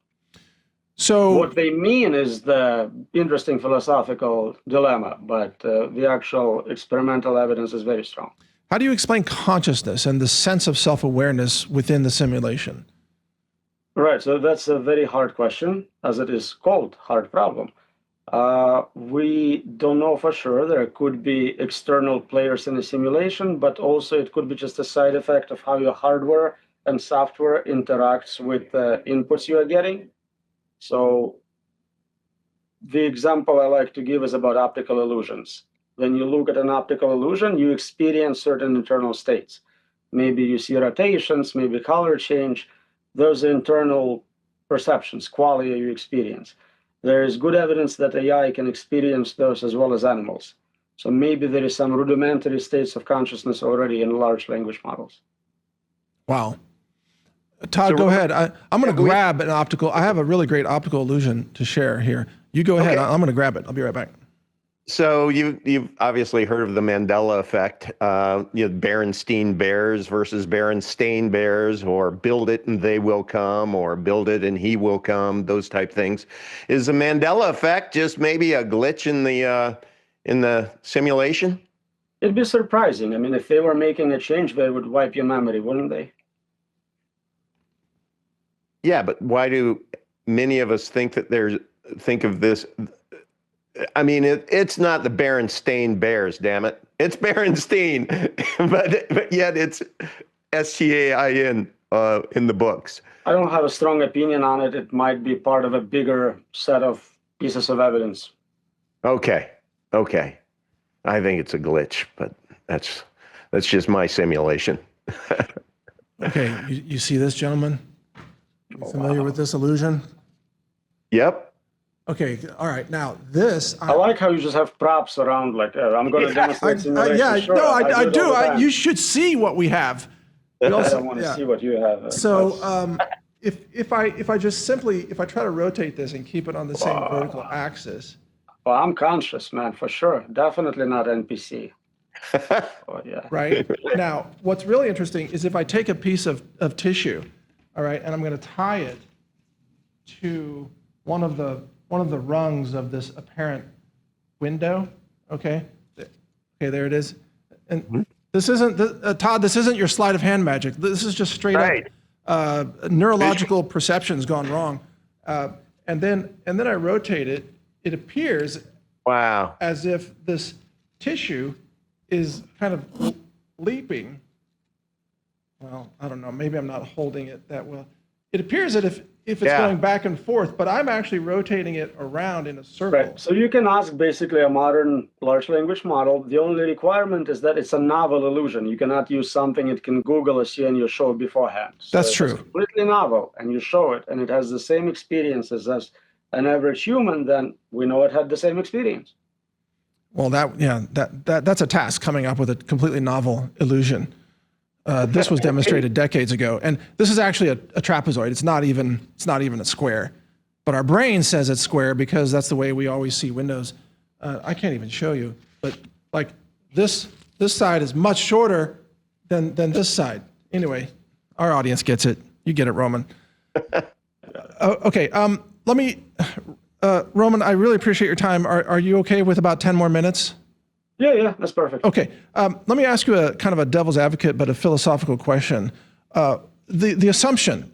So what they mean is the interesting philosophical dilemma, but the actual experimental evidence is very strong. How do you explain consciousness and the sense of self-awareness within the simulation? Right, so that's a very hard question, as it is called hard problem. We don't know for sure. There could be external players in the simulation, but also it could be just a side effect of how your hardware and software interacts with the inputs you are getting. So the example I like to give is about optical illusions. When you look at an optical illusion, you experience certain internal states. Maybe you see rotations, maybe color change. Those are internal perceptions, quality you experience. There is good evidence that AI can experience those as well as animals. So maybe there is some rudimentary states of consciousness already in large language models. Wow. Todd, go ahead. I'm going to grab an optical. I have a really great optical illusion to share here. You go ahead. Okay. I'm going to grab it. I'll be right back. So you've obviously heard of the Mandela effect, Berenstain Bears versus Berenstain Bears, or build it and they will come, or build it and he will come, those type things. Is the Mandela effect just maybe a glitch in the simulation? It'd be surprising. I mean, if they were making a change, they would wipe your memory, wouldn't they? Yeah, but why do many of us think of this? I mean, it's not the Berenstain Bears, damn it. It's Berenstain, but yet it's Stain in the books. I don't have a strong opinion on it. It might be part of a bigger set of pieces of evidence. Okay. I think it's a glitch, but that's just my simulation. Okay, you see this, gentlemen? You familiar with this illusion? Yep. Okay, all right. Now this, I like how you just have props around, like I'm going to demonstrate simulation. I do. You should see what we have. I don't want to see what you have. So if I try to rotate this and keep it on the same vertical axis. Well, I'm conscious, man, for sure. Definitely not NPC. Oh, yeah. Right. Now, what's really interesting is if I take a piece of tissue, all right, and I'm going to tie it to one of the rungs of this apparent window. Okay. Okay, there it is. And this isn't Todd. This isn't your sleight of hand magic. This is just straight up neurological perceptions gone wrong. And then I rotate it. It appears as if this tissue is kind of leaping. Well, I don't know. Maybe I'm not holding it that well. It appears that if it's going back and forth, but I'm actually rotating it around in a circle. Right. So you can ask basically a modern large language model. The only requirement is that it's a novel illusion. You cannot use something it can Google or see on your show beforehand. So that's true. It's completely novel, and you show it, and it has the same experiences as an average human, then we know it had the same experience. Well, that's a task, coming up with a completely novel illusion. This was demonstrated decades ago, and this is actually a trapezoid. It's not even a square, but our brain says it's square because that's the way we always see windows. I can't even show you, but like this side is much shorter than this side. Anyway, our audience gets it. You get it, Roman. Okay. Let me, Roman, I really appreciate your time. Are you okay with about 10 more minutes? Yeah, that's perfect. Okay. Let me ask you a kind of a devil's advocate, but a philosophical question. The assumption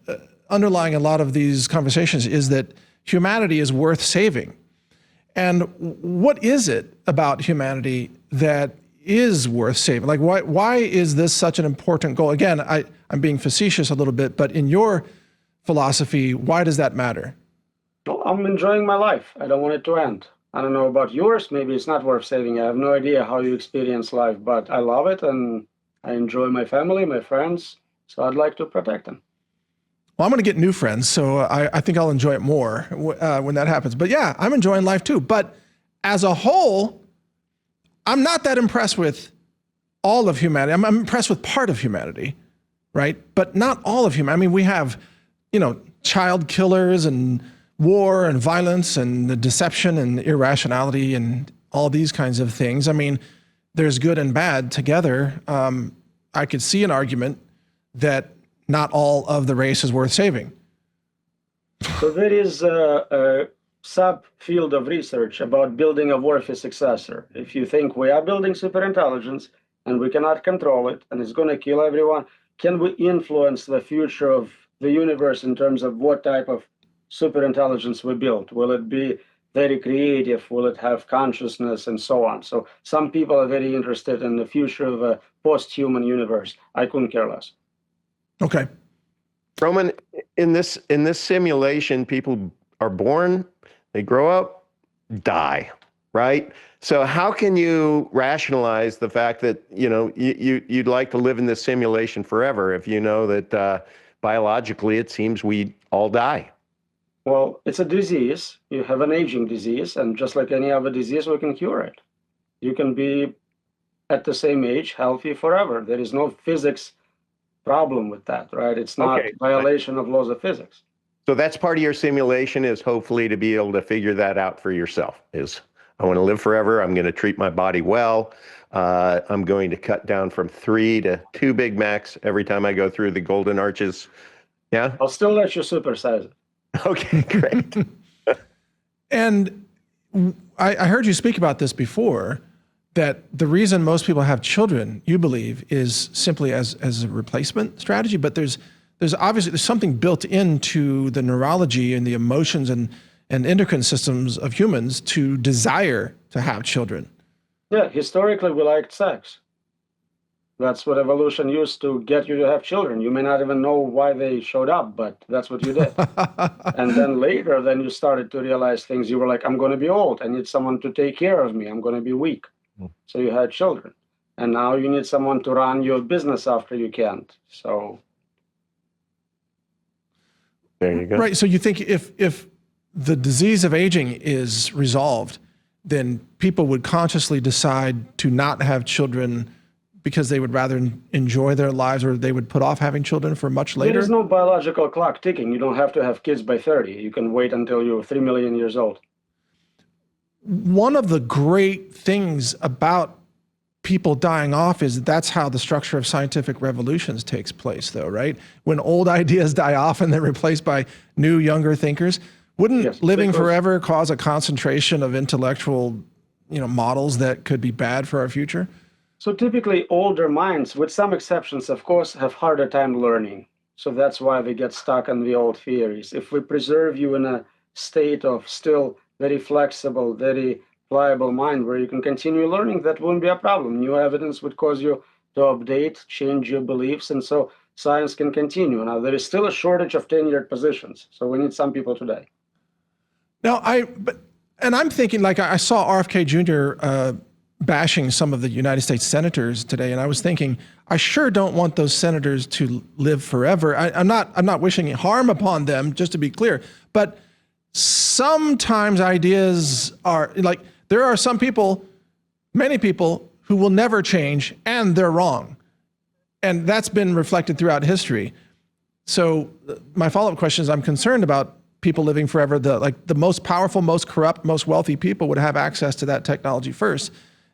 underlying a lot of these conversations is that humanity is worth saving. And what is it about humanity that is worth saving? Like, why is this such an important goal? Again, I'm being facetious a little bit, but in your philosophy, why does that matter? Well, I'm enjoying my life. I don't want it to end. I don't know about yours. Maybe it's not worth saving. I have no idea how you experience life, but I love it, and I enjoy my family, my friends, so I'd like to protect them. Well, I'm going to get new friends, so I think I'll enjoy it more when that happens. But yeah, I'm enjoying life too. But as a whole, I'm not that impressed with all of humanity. I'm impressed with part of humanity, right? But not all of humanity. I mean, we have, child killers and war and violence and the deception and irrationality and all these kinds of things. I mean, there's good and bad together. I could see an argument that not all of the race is worth saving. So there is a subfield of research about building a worthy successor. If you think we are building superintelligence and we cannot control it and it's going to kill everyone, can we influence the future of the universe in terms of what type of superintelligence we build? Will it be very creative? Will it have consciousness and so on? So some people are very interested in the future of a post-human universe. I couldn't care less. Okay. Roman, in this simulation, people are born, they grow up, die, right? So how can you rationalize the fact that, you'd like to live in this simulation forever if you know that biologically it seems we all die? Well, it's a disease. You have an aging disease, and just like any other disease, we can cure it. You can be at the same age, healthy forever. There is no physics problem with that, right? It's not violation of laws of physics. So that's part of your simulation, is hopefully to be able to figure that out for yourself. Is I want to live forever. I'm going to treat my body well. I'm going to cut down from 3 to 2 Big Macs every time I go through the Golden Arches. Yeah. I'll still let you supersize it. Okay, great. And I heard you speak about this before, that the reason most people have children, you believe, is simply as a replacement strategy. But there's obviously something built into the neurology and the emotions and endocrine systems of humans to desire to have children. Yeah, historically we liked sex. That's what evolution used to get you to have children. You may not even know why they showed up, but that's what you did. And then later, then you started to realize things. You were like, I'm going to be old. I need someone to take care of me. I'm going to be weak. So you had children. And now you need someone to run your business after you can't. So there you go. Right. So you think if the disease of aging is resolved, then people would consciously decide to not have children because they would rather enjoy their lives, or they would put off having children for much later? There is no biological clock ticking. You don't have to have kids by 30. You can wait until you're 3 million years old. One of the great things about people dying off is that's how the structure of scientific revolutions takes place, though, right? When old ideas die off and they're replaced by new, younger thinkers. Wouldn't living forever cause a concentration of intellectual, models that could be bad for our future? So typically older minds, with some exceptions, of course, have harder time learning. So that's why they get stuck on the old theories. If we preserve you in a state of still very flexible, very pliable mind where you can continue learning, that wouldn't be a problem. New evidence would cause you to update, change your beliefs, and so science can continue. Now, there is still a shortage of tenured positions, so we need some people today. Now, I'm thinking, like, I saw RFK Jr. Bashing some of the United States senators today, and I was thinking, I sure don't want those senators to live forever. I'm not wishing harm upon them, just to be clear, but sometimes ideas are like, there are some people, many people, who will never change, and they're wrong. And that's been reflected throughout history. So my follow-up question is, I'm concerned about people living forever. The most powerful, most corrupt, most wealthy people would have access to that technology first,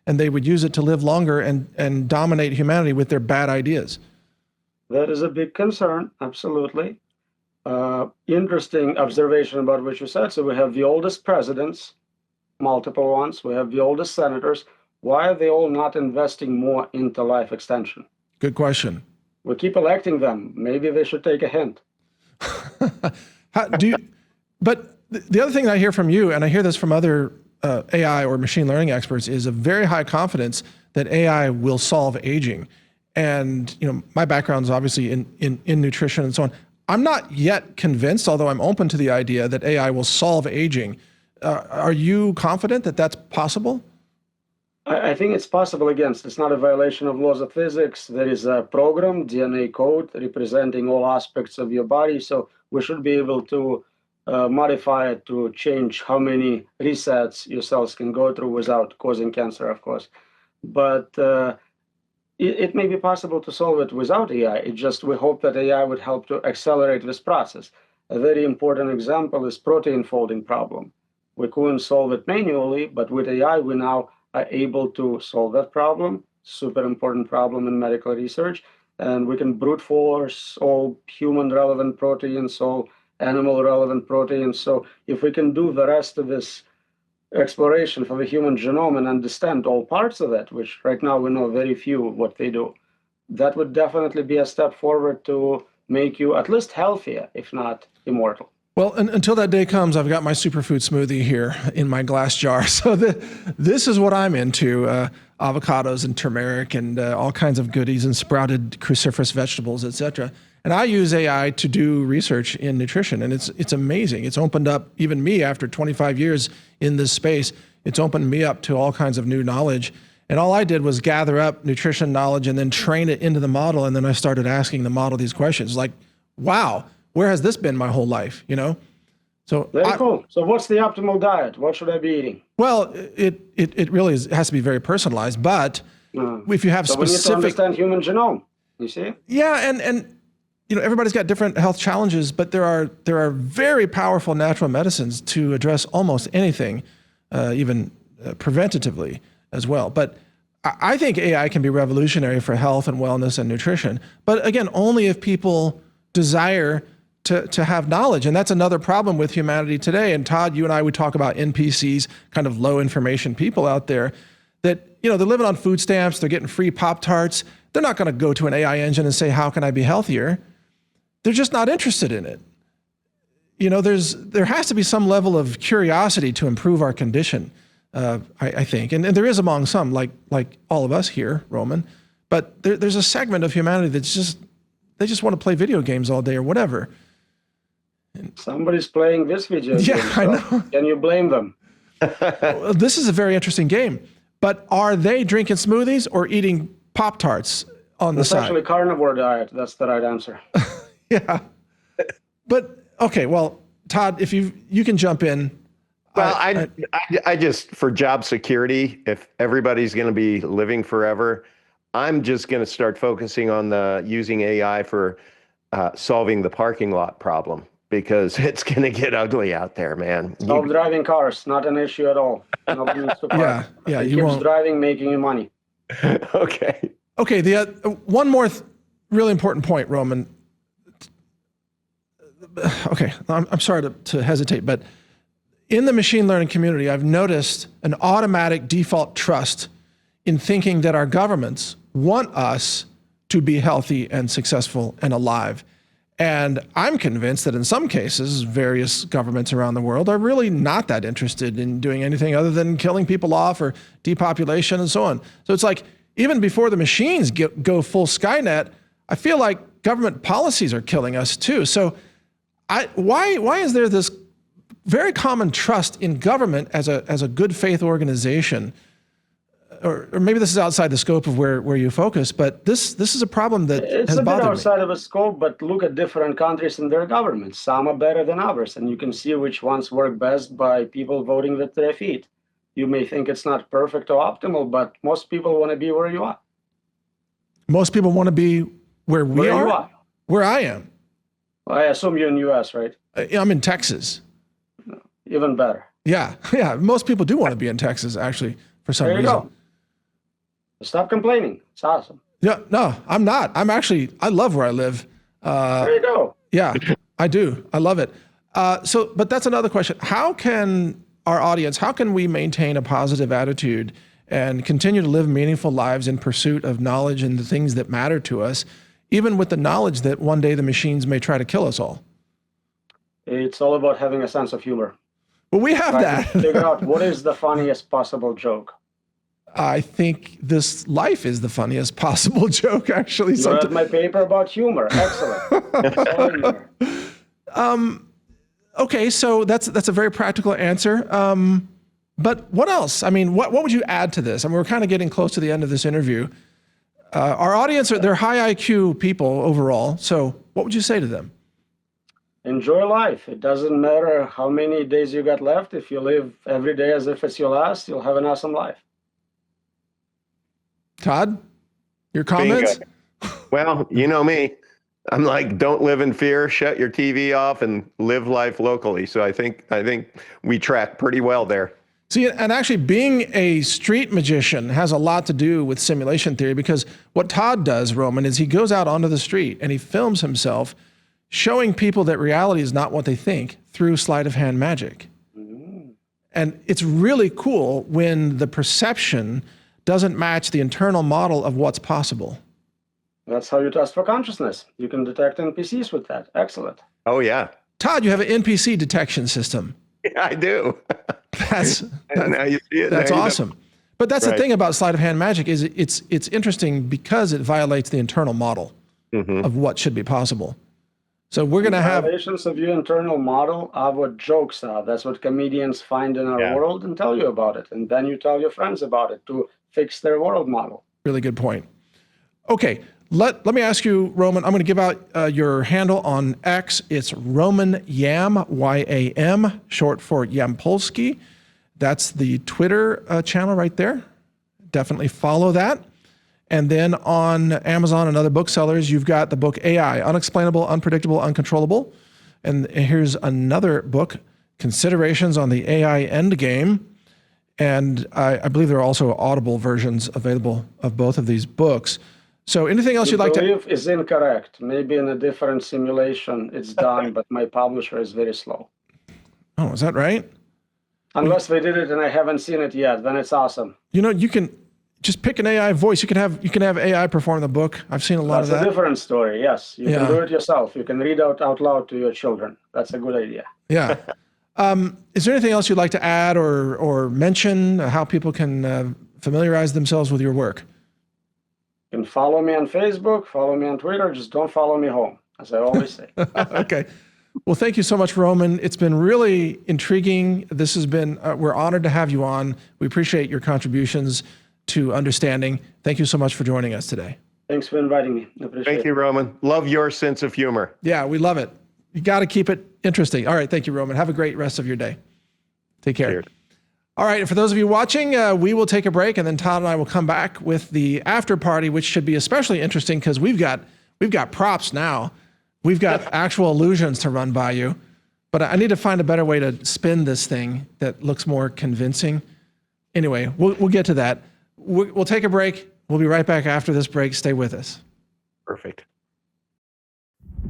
and they would use it to live longer and dominate humanity with their bad ideas. That is a big concern, absolutely. Interesting observation about what you said. So we have the oldest presidents, multiple ones. We have the oldest senators. Why are they all not investing more into life extension? Good question. We keep electing them. Maybe they should take a hint. But the other thing that I hear from you, and I hear this from other AI or machine learning experts, is a very high confidence that AI will solve aging. And my background is obviously in nutrition and so on. I'm not yet convinced, although I'm open to the idea that AI will solve aging. Are you confident that that's possible? I think it's possible. Again, it's not a violation of laws of physics. There is a program, DNA code, representing all aspects of your body. So we should be able to modify it to change how many resets your cells can go through without causing cancer, of course. But it may be possible to solve it without AI. It just, we hope that AI would help to accelerate this process. A very important example is protein folding problem. We couldn't solve it manually, but with AI, we now are able to solve that problem. Super important problem in medical research. And we can brute force all human relevant proteins, all animal relevant proteins. So if we can do the rest of this exploration for the human genome and understand all parts of it, which right now we know very few of what they do, that would definitely be a step forward to make you at least healthier, if not immortal. Well, until that day comes, I've got my superfood smoothie here in my glass jar. So this is what I'm into, avocados and turmeric and all kinds of goodies and sprouted cruciferous vegetables, et cetera. And I use AI to do research in nutrition, and it's amazing. It's opened up even me after 25 years in this space. It's opened me up to all kinds of new knowledge. And all I did was gather up nutrition knowledge and then train it into the model. And then I started asking the model these questions like, wow, where has this been my whole life? So very cool. So what's the optimal diet? What should I be eating? Well, it really has to be very personalized, but if you have so specific, we need to understand human genome, you see? Yeah. And everybody's got different health challenges, but there are very powerful natural medicines to address almost anything, even preventatively as well. But I think AI can be revolutionary for health and wellness and nutrition. But again, only if people desire to have knowledge. And that's another problem with humanity today. And Todd, you and I would talk about NPCs, kind of low information people out there that, they're living on food stamps, they're getting free Pop-Tarts. They're not going to go to an AI engine and say, how can I be healthier? They're just not interested in it. There has to be some level of curiosity to improve our condition, I think. And there is among some, like all of us here, Roman. But there's a segment of humanity that's they just want to play video games all day or whatever. Somebody's playing this video game. Yeah, I know. Can you blame them? Well, this is a very interesting game. But are they drinking smoothies or eating Pop-Tarts on the side? It's actually carnivore diet. That's the right answer. Yeah. But, okay, well, Todd, if you can jump in. Well, I just, for job security, if everybody's going to be living forever, I'm just going to start focusing on using AI for solving the parking lot problem, because it's going to get ugly out there, man. Self-driving cars, not an issue at all. Nobody needs to park. Yeah, it you keeps won't. driving, making you money. Okay. Okay, the one more really important point, Roman. Okay, I'm sorry to hesitate, but in the machine learning community, I've noticed an automatic default trust in thinking that our governments want us to be healthy and successful and alive. And I'm convinced that in some cases, various governments around the world are really not that interested in doing anything other than killing people off or depopulation and so on. So it's like, even before the machines go full Skynet, I feel like government policies are killing us too. So why is there this very common trust in government as a good faith organization? Or maybe this is outside the scope of where you focus, but this is a problem that has bothered me. It's a bit outside of the scope, but look at different countries and their governments. Some are better than others, and you can see which ones work best by people voting with their feet. You may think it's not perfect or optimal, but most people want to be where you are. Most people want to be where we are? You are. Where I am. Well, I assume you're in the U.S., right? I'm in Texas. Even better. Yeah. Most people do want to be in Texas, actually, for some reason. There you go. Stop complaining. It's awesome. Yeah, no, I'm not. I love where I live. There you go. Yeah, I do. I love it. But that's another question. How can we maintain a positive attitude and continue to live meaningful lives in pursuit of knowledge and the things that matter to us, even with the knowledge that one day the machines may try to kill us all? It's all about having a sense of humor. Well, we have that. Figure out what is the funniest possible joke. I think this life is the funniest possible joke, actually. You read my paper about humor. Excellent. Okay, so that's a very practical answer. But what else? I mean, what would you add to this? I mean, we're kind of getting close to the end of this interview. Our audience, they're high IQ people overall. So what would you say to them? Enjoy life. It doesn't matter how many days you got left. If you live every day as if it's your last, you'll have an awesome life. Todd, your comments? Bingo. Well, you know me. I'm like, don't live in fear, shut your TV off, and live life locally. So I think we track pretty well there. See, and actually being a street magician has a lot to do with simulation theory, because what Todd does, Roman, is he goes out onto the street and he films himself showing people that reality is not what they think through sleight of hand magic. Mm-hmm. And it's really cool when the perception doesn't match the internal model of what's possible. That's how you test for consciousness. You can detect NPCs with that. Excellent. Oh, yeah. Todd, you have an NPC detection system. Yeah, I do. Now you see it. That's awesome. But that's right. The thing about sleight of hand magic is it's interesting because it violates the internal model of what should be possible. So we're going to have violations of your internal model are what jokes are. That's what comedians find in our world and tell you about it. And then you tell your friends about it to fix their world model. Really good point. Okay, let me ask you, Roman, I'm going to give out your handle on X. It's Roman Yam, Y-A-M, short for Yampolsky. That's the Twitter channel right there. Definitely follow that. And then on Amazon and other booksellers, you've got the book AI, Unexplainable, Unpredictable, Uncontrollable. And here's another book, Considerations on the AI Endgame. And I believe there are also Audible versions available of both of these books. So anything else you'd like to... I believe is incorrect. Maybe in a different simulation it's done, but my publisher is very slow. Oh, is that right? Unless they did it and I haven't seen it yet, then it's awesome. You know, you can just pick an AI voice. You can have AI perform the book. I've seen a lot of that. That's a different story, yes. You can do it yourself. You can read out loud to your children. That's a good idea. Yeah. Is there anything else you'd like to add or mention, how people can familiarize themselves with your work? You can follow me on Facebook, follow me on Twitter, just don't follow me home, as I always say. Okay. Well, thank you so much, Roman. It's been really intriguing. This has been, we're honored to have you on. We appreciate your contributions to understanding. Thank you so much for joining us today. Thanks for inviting me. I appreciate it. Thank you, Roman. Love your sense of humor. Yeah, we love it. You got to keep it interesting. All right. Thank you, Roman. Have a great rest of your day. Take care. Cheers. All right. For those of you watching, we will take a break, and then Todd and I will come back with the after party, which should be especially interesting because we've got props now. We've got actual illusions to run by you, but I need to find a better way to spin this thing that looks more convincing. Anyway, we'll get to that. We'll take a break. We'll be right back after this break. Stay with us. Perfect.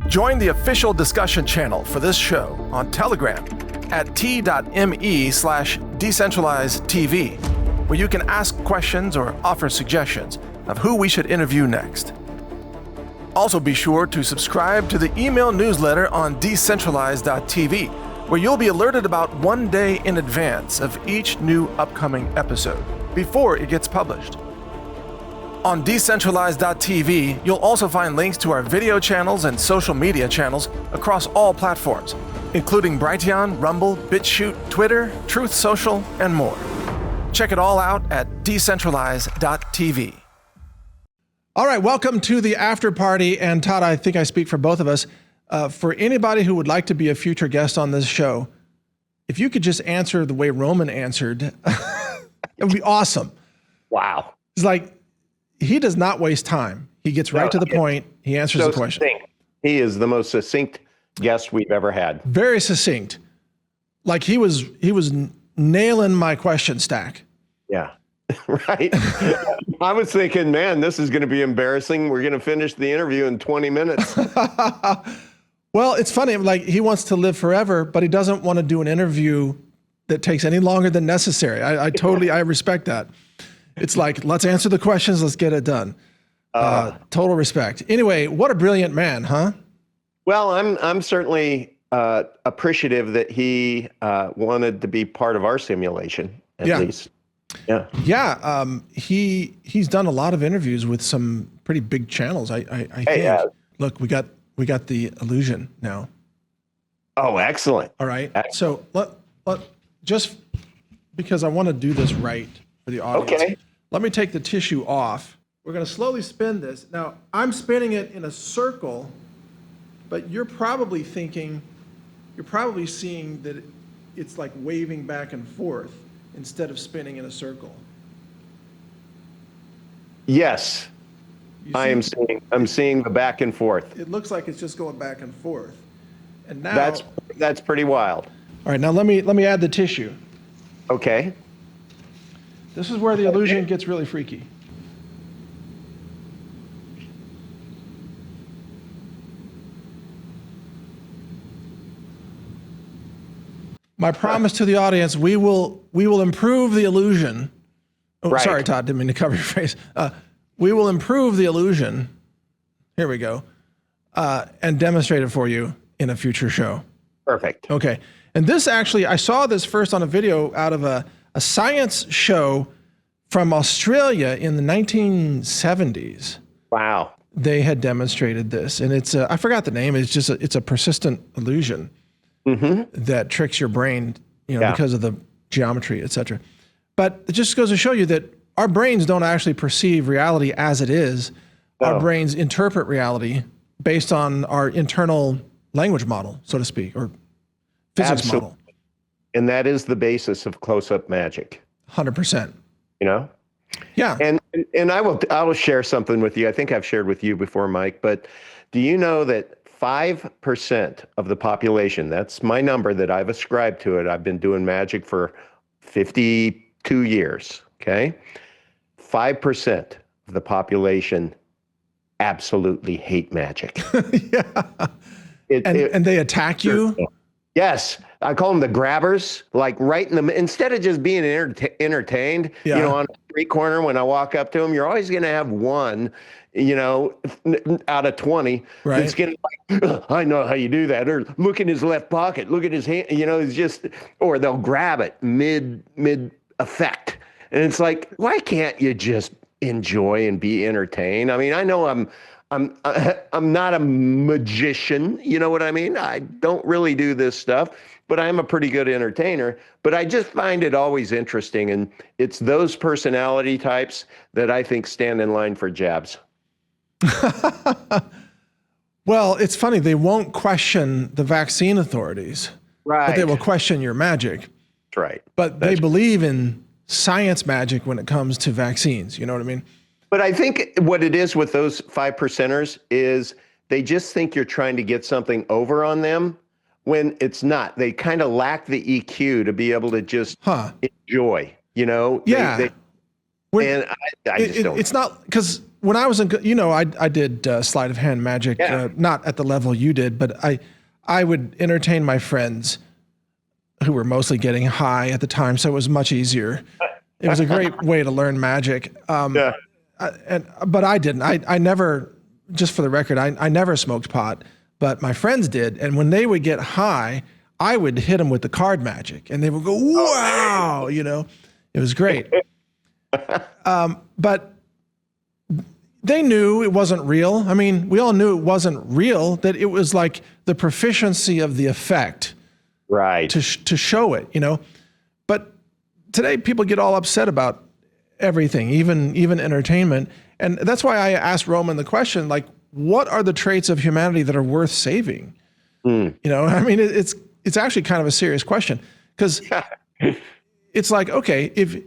Join the official discussion channel for this show on Telegram at t.me/decentralizedtv, where you can ask questions or offer suggestions of who we should interview next. Also be sure to subscribe to the email newsletter on decentralized.tv, where you'll be alerted about 1 day in advance of each new upcoming episode, before it gets published. On decentralized.tv, you'll also find links to our video channels and social media channels across all platforms, including Brighteon, Rumble, BitChute, Twitter, Truth Social, and more. Check it all out at decentralized.tv. All right, welcome to the after party. And Todd, I think I speak for both of us. For anybody who would like to be a future guest on this show, if you could just answer the way Roman answered, it would be awesome. Wow. It's like, he does not waste time. He gets right to the point. He answers the question. Succinct. He is the most succinct guest we've ever had. Very succinct. Like he was nailing my question stack. Yeah. Right. I was thinking, man, this is going to be embarrassing. We're going to finish the interview in 20 minutes. Well, it's funny. Like he wants to live forever, but he doesn't want to do an interview that takes any longer than necessary. I respect that. It's like, let's answer the questions. Let's get it done. Total respect. Anyway, what a brilliant man, huh? Well, I'm certainly appreciative that he wanted to be part of our simulation, at least. Yeah. Yeah. He's done a lot of interviews with some pretty big channels. I think. Look, we got the illusion now. Oh, excellent. All right. Excellent. So let just because I want to do this right for the audience. Okay. Let me take the tissue off. We're going to slowly spin this. Now, I'm spinning it in a circle, but you're probably seeing that it's like waving back and forth instead of spinning in a circle. Yes. I'm seeing the back and forth. It looks like it's just going back and forth. And now that's pretty wild. All right, now let me add the tissue. Okay. This is where the illusion gets really freaky. My promise to the audience, we will improve the illusion. Oh, right. Sorry, Todd, didn't mean to cover your face. We will improve the illusion. Here we go. And demonstrate it for you in a future show. Perfect. Okay. And this actually, I saw this first on a video out of a science show from Australia in the 1970s. Wow. They had demonstrated this, and it's I forgot the name. It's a persistent illusion that tricks your brain, because of the geometry, etc. But it just goes to show you that our brains don't actually perceive reality as it is. No. Our brains interpret reality based on our internal language model, so to speak, or physics model. And that is the basis of close-up magic. 100%. Yeah. And And I will share something with you. I think I've shared with you before, Mike, but do you know that 5% of the population, that's my number that I've ascribed to it. I've been doing magic for 52 years, okay? 5% of the population absolutely hate magic. Yeah. And they attack you? Yes. I call them the grabbers, like right in the, instead of just being entertained, Yeah. you know, on a street corner, when I walk up to them, you're always going to have one, you know, out of 20 Right. that's going to like, I know how you do that. Or look in his left pocket, look at his hand, you know, it's just, or they'll grab it mid effect. And it's like, why can't you just enjoy and be entertained? I mean, I know I'm not a magician, you know what I mean? I don't really do this stuff, but I'm a pretty good entertainer. But I just find it always interesting, and it's those personality types that I think stand in line for jabs. Well, it's funny. They won't question the vaccine authorities, Right. but they will question your magic. That's right. But they believe in science magic when it comes to vaccines. You know what I mean? But I think what it is with those 5%ers is they just think you're trying to get something over on them when it's not. They kind of lack the EQ to be able to just enjoy, you know? Yeah. And I just don't. It's not, because when I was in, you know, I did sleight of hand magic, not at the level you did, but I would entertain my friends who were mostly getting high at the time, so it was much easier. It was a great way to learn magic. But I didn't. I never, just for the record, I never smoked pot, but my friends did. And when they would get high, I would hit them with the card magic, and they would go, wow, you know, it was great. But they knew it wasn't real. I mean, we all knew it wasn't real, that it was like the proficiency of the effect. Right. To show it, you know. But today people get all upset about everything, even entertainment. And that's why I asked Roman the question, like, what are the traits of humanity that are worth saving? You know, I mean, it's actually kind of a serious question, because it's like, okay, if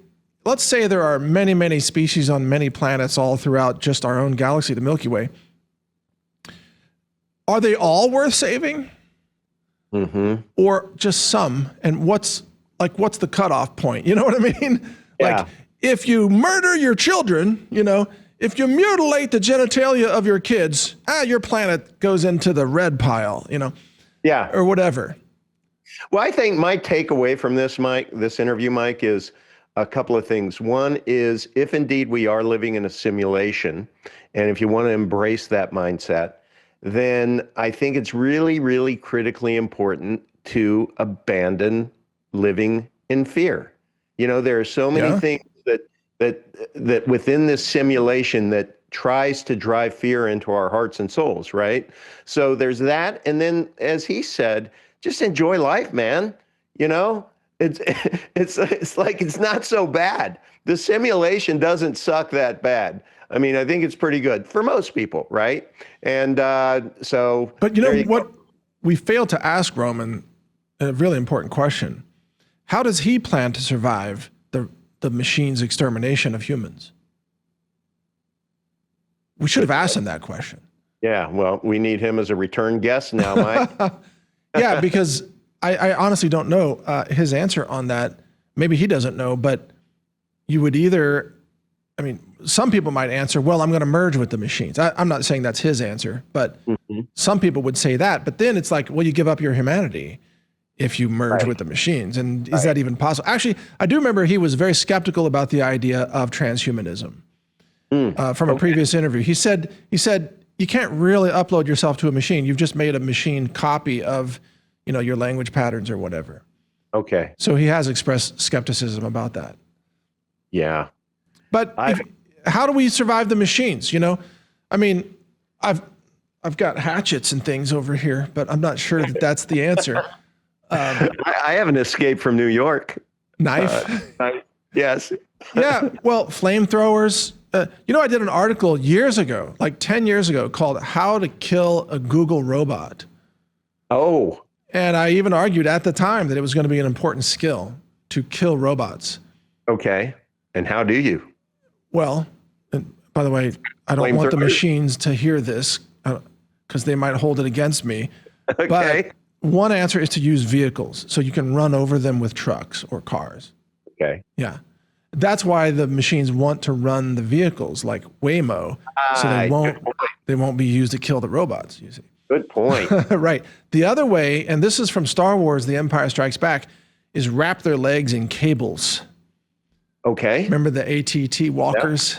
let's say there are many, many species on many planets all throughout just our own galaxy, the Milky Way, are they all worth saving? Or just some? And what's the cutoff point? You know what I mean? Yeah. Like, if you murder your children, you know, if you mutilate the genitalia of your kids, your planet goes into the red pile, you know? Yeah. Or whatever. Well, I think my takeaway from this interview, Mike, is a couple of things. One is, if indeed we are living in a simulation, and if you want to embrace that mindset, then I think it's really, really critically important to abandon living in fear. You know, there are so many things that within this simulation that tries to drive fear into our hearts and souls, right? So there's that. And then, as he said, just enjoy life, man. You know, it's like, it's not so bad. The simulation doesn't suck that bad. I mean, I think it's pretty good for most people, right? And so. But you know what? We failed to ask Roman a really important question. How does he plan to survive the machine's extermination of humans? We should have asked him that question. Yeah, well, we need him as a return guest now, Mike. Yeah, because I honestly don't know his answer on that. Maybe he doesn't know, but you would either, I mean, some people might answer, well, I'm going to merge with the machines. I'm not saying that's his answer, but some people would say that. But then it's like, well, you give up your humanity if you merge with the machines. And is that even possible? Actually, I do remember he was very skeptical about the idea of transhumanism from a previous interview. He said, you can't really upload yourself to a machine. You've just made a machine copy of, you know, your language patterns or whatever. Okay. So he has expressed skepticism about that. Yeah. But how do we survive the machines? You know, I mean, I've got hatchets and things over here, but I'm not sure that that's the answer. I haven't escaped from New York. Knife? Yes. Yeah. Well, flamethrowers. You know, I did an article years ago, like 10 years ago, called How to Kill a Google Robot. Oh. And I even argued at the time that it was going to be an important skill to kill robots. Okay. And how do you? Well, by the way, I don't want the machines to hear this because they might hold it against me. Okay. But one answer is to use vehicles, so you can run over them with trucks or cars. Okay. Yeah. That's why the machines want to run the vehicles like Waymo, so they won't be used to kill the robots, you see. Good point. Right. The other way, and this is from Star Wars, The Empire Strikes Back, is wrap their legs in cables. Okay. Remember the ATT walkers?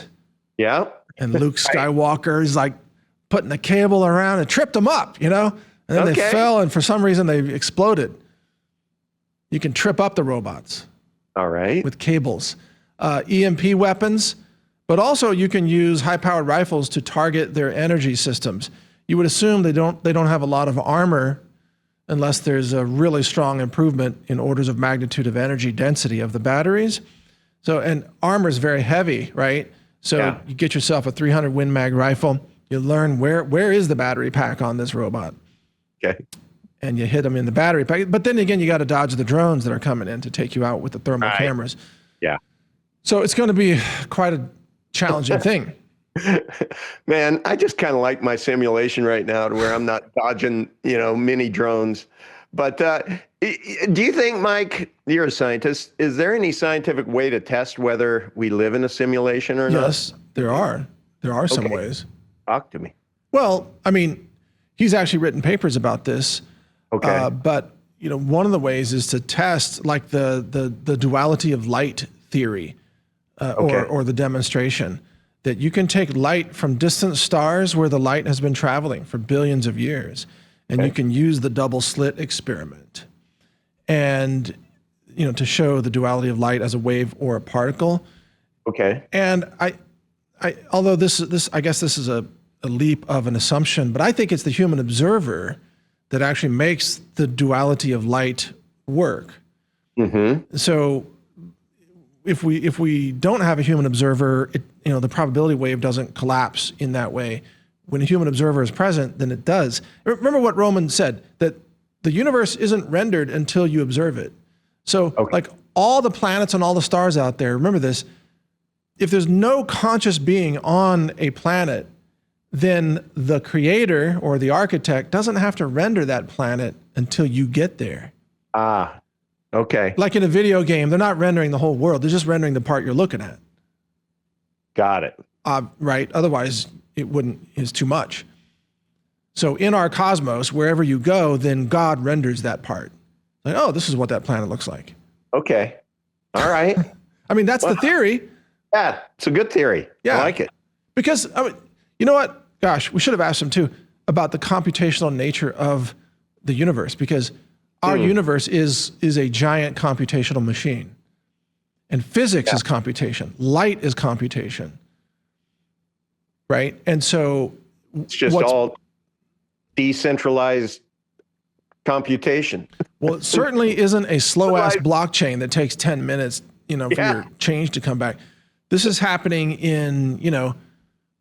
Yeah. And Luke Skywalker is like putting a cable around and tripped them up, you know? And then they fell, and for some reason they exploded. You can trip up the robots. All right. With cables. EMP weapons, but also you can use high-powered rifles to target their energy systems. You would assume they don't have a lot of armor unless there's a really strong improvement in orders of magnitude of energy density of the batteries. So, and armor is very heavy, right? So you get yourself a 300 Win Mag rifle, you learn where is the battery pack on this robot. Okay. And you hit them in the battery pack. But then again, you got to dodge the drones that are coming in to take you out with the thermal cameras. Yeah. So it's going to be quite a challenging thing. Man, I just kind of like my simulation right now to where I'm not dodging, mini drones. But do you think, Mike, you're a scientist, is there any scientific way to test whether we live in a simulation or not? Yes, there are. There are some ways. Talk to me. Well, I mean, he's actually written papers about this. Okay. But, one of the ways is to test like the duality of light theory or the demonstration that you can take light from distant stars where the light has been traveling for billions of years, and you can use the double slit experiment and, to show the duality of light as a wave or a particle. Okay. And although I guess this is a leap of an assumption, but I think it's the human observer that actually makes the duality of light work. Mm-hmm. So if we don't have a human observer, the probability wave doesn't collapse in that way. When a human observer is present, then it does. Remember what Roman said, that the universe isn't rendered until you observe it. So like all the planets and all the stars out there, remember this, if there's no conscious being on a planet, then the creator or the architect doesn't have to render that planet until you get there. Okay. Like in a video game, they're not rendering the whole world. They're just rendering the part you're looking at. Got it. Right. Otherwise, it's too much. So in our cosmos, wherever you go, then God renders that part. Like, oh, this is what that planet looks like. Okay. All right. I mean, that's the theory. Yeah, it's a good theory. Yeah. I like it. Because, you know what? Gosh, we should have asked him too about the computational nature of the universe, because our universe is a giant computational machine. And physics is computation. Light is computation. Right? And so it's just all decentralized computation. Well, it certainly isn't a slow-ass blockchain that takes 10 minutes, for your change to come back. This is happening in,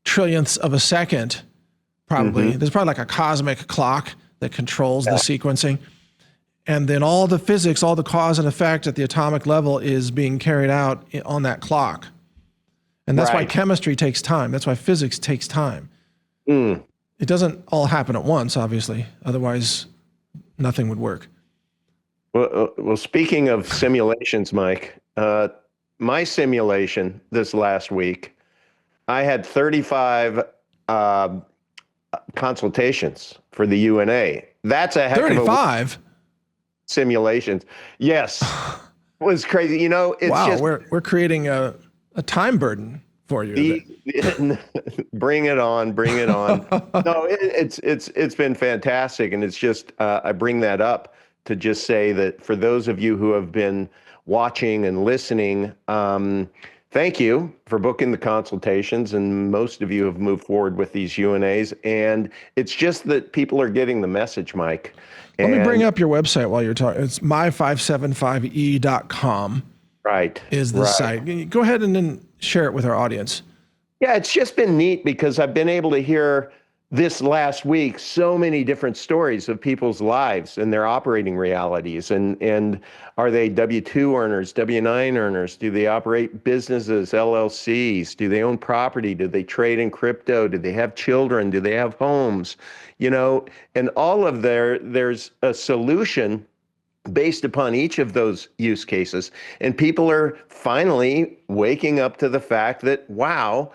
trillionths of a second, probably. Mm-hmm. There's probably like a cosmic clock that controls the sequencing. And then all the physics, all the cause and effect at the atomic level is being carried out on that clock. And that's why chemistry takes time. That's why physics takes time. It doesn't all happen at once, obviously. Otherwise, nothing would work. Well, speaking of simulations, Mike, my simulation this last week, I had 35 consultations for the UNA. That's a heck 35 of a simulations. Yes. It was crazy. It's just we're creating a time burden for you. Bring it on. No, it's been fantastic. And it's just, I bring that up to just say that for those of you who have been watching and listening, thank you for booking the consultations. And most of you have moved forward with these UNAs. And it's just that people are getting the message, Mike. Let me bring up your website while you're talking. It's my575e.com. Right. Is the site. Go ahead and then share it with our audience. Yeah, it's just been neat because I've been able to hear this last week so many different stories of people's lives and their operating realities. And are they W-2 earners, W-9 earners? Do they operate businesses, LLCs? Do they own property? Do they trade in crypto? Do they have children? Do they have homes? You know, and all of there's a solution based upon each of those use cases. And people are finally waking up to the fact that, wow,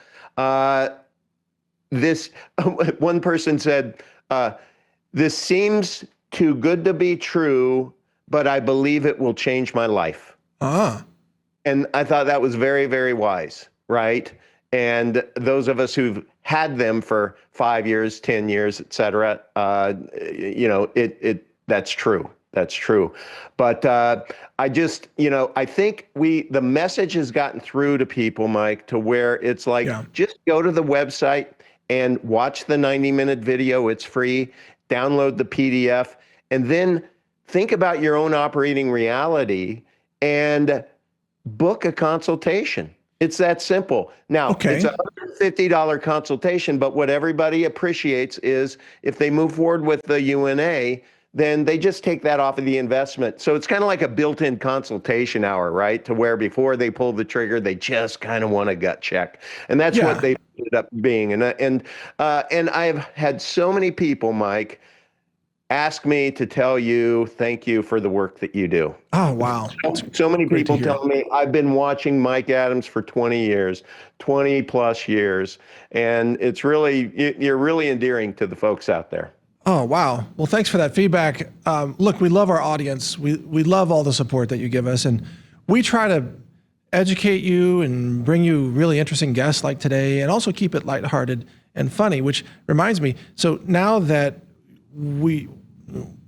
this, one person said, this seems too good to be true, but I believe it will change my life. And I thought that was very, very wise, right? And those of us who've had them for 5 years, 10 years, et cetera, you know, that's true. That's true. But I just, you know, I think the message has gotten through to people, Mike, to where it's like, just go to the website and watch the 90-minute video. It's free. Download the PDF, and then think about your own operating reality and book a consultation. It's that simple. Now, it's a $150 consultation, but what everybody appreciates is if they move forward with the UNA, then they just take that off of the investment. So it's kind of like a built-in consultation hour, right? To where before they pull the trigger, they just kind of want a gut check. And that's what they ended up being. And I've had so many people, Mike, ask me to tell you thank you for the work that you do. Oh, wow. So many people tell me, I've been watching Mike Adams for 20 years, 20 plus years. And it's really, you're really endearing to the folks out there. Oh, wow. Well, thanks for that feedback. Look, we love our audience. We love all the support that you give us. And we try to educate you and bring you really interesting guests like today, and also keep it lighthearted and funny, which reminds me. So now that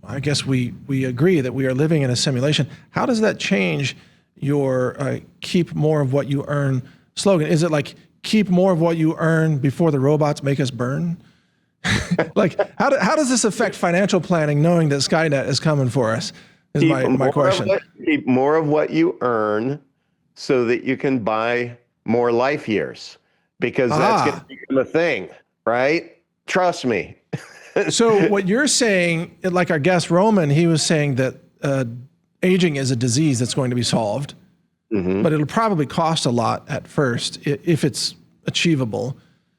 I guess we agree that we are living in a simulation, how does that change your keep more of what you earn slogan? Is it like keep more of what you earn before the robots make us burn? Like, how does this affect financial planning, knowing that Skynet is coming for us? Is my question. Keep more of what you earn so that you can buy more life years, because that's going to become a thing, right? Trust me. So what you're saying, like our guest Roman, he was saying that aging is a disease that's going to be solved, but it'll probably cost a lot at first if it's achievable.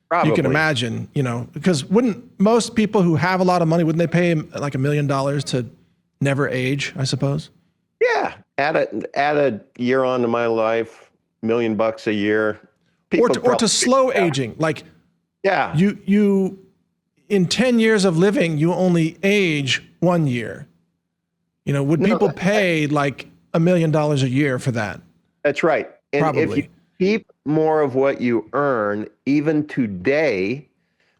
Probably. You can imagine, you know, because wouldn't most people who have a lot of money, wouldn't they pay like $1 million to never age, I suppose? Yeah. Add a year on to my life, $1 million a year. Or to slow aging. Like, you in 10 years of living, you only age 1 year. You know, would people pay like $1 million a year for that? That's right. And probably. If you keep more of what you earn, even today,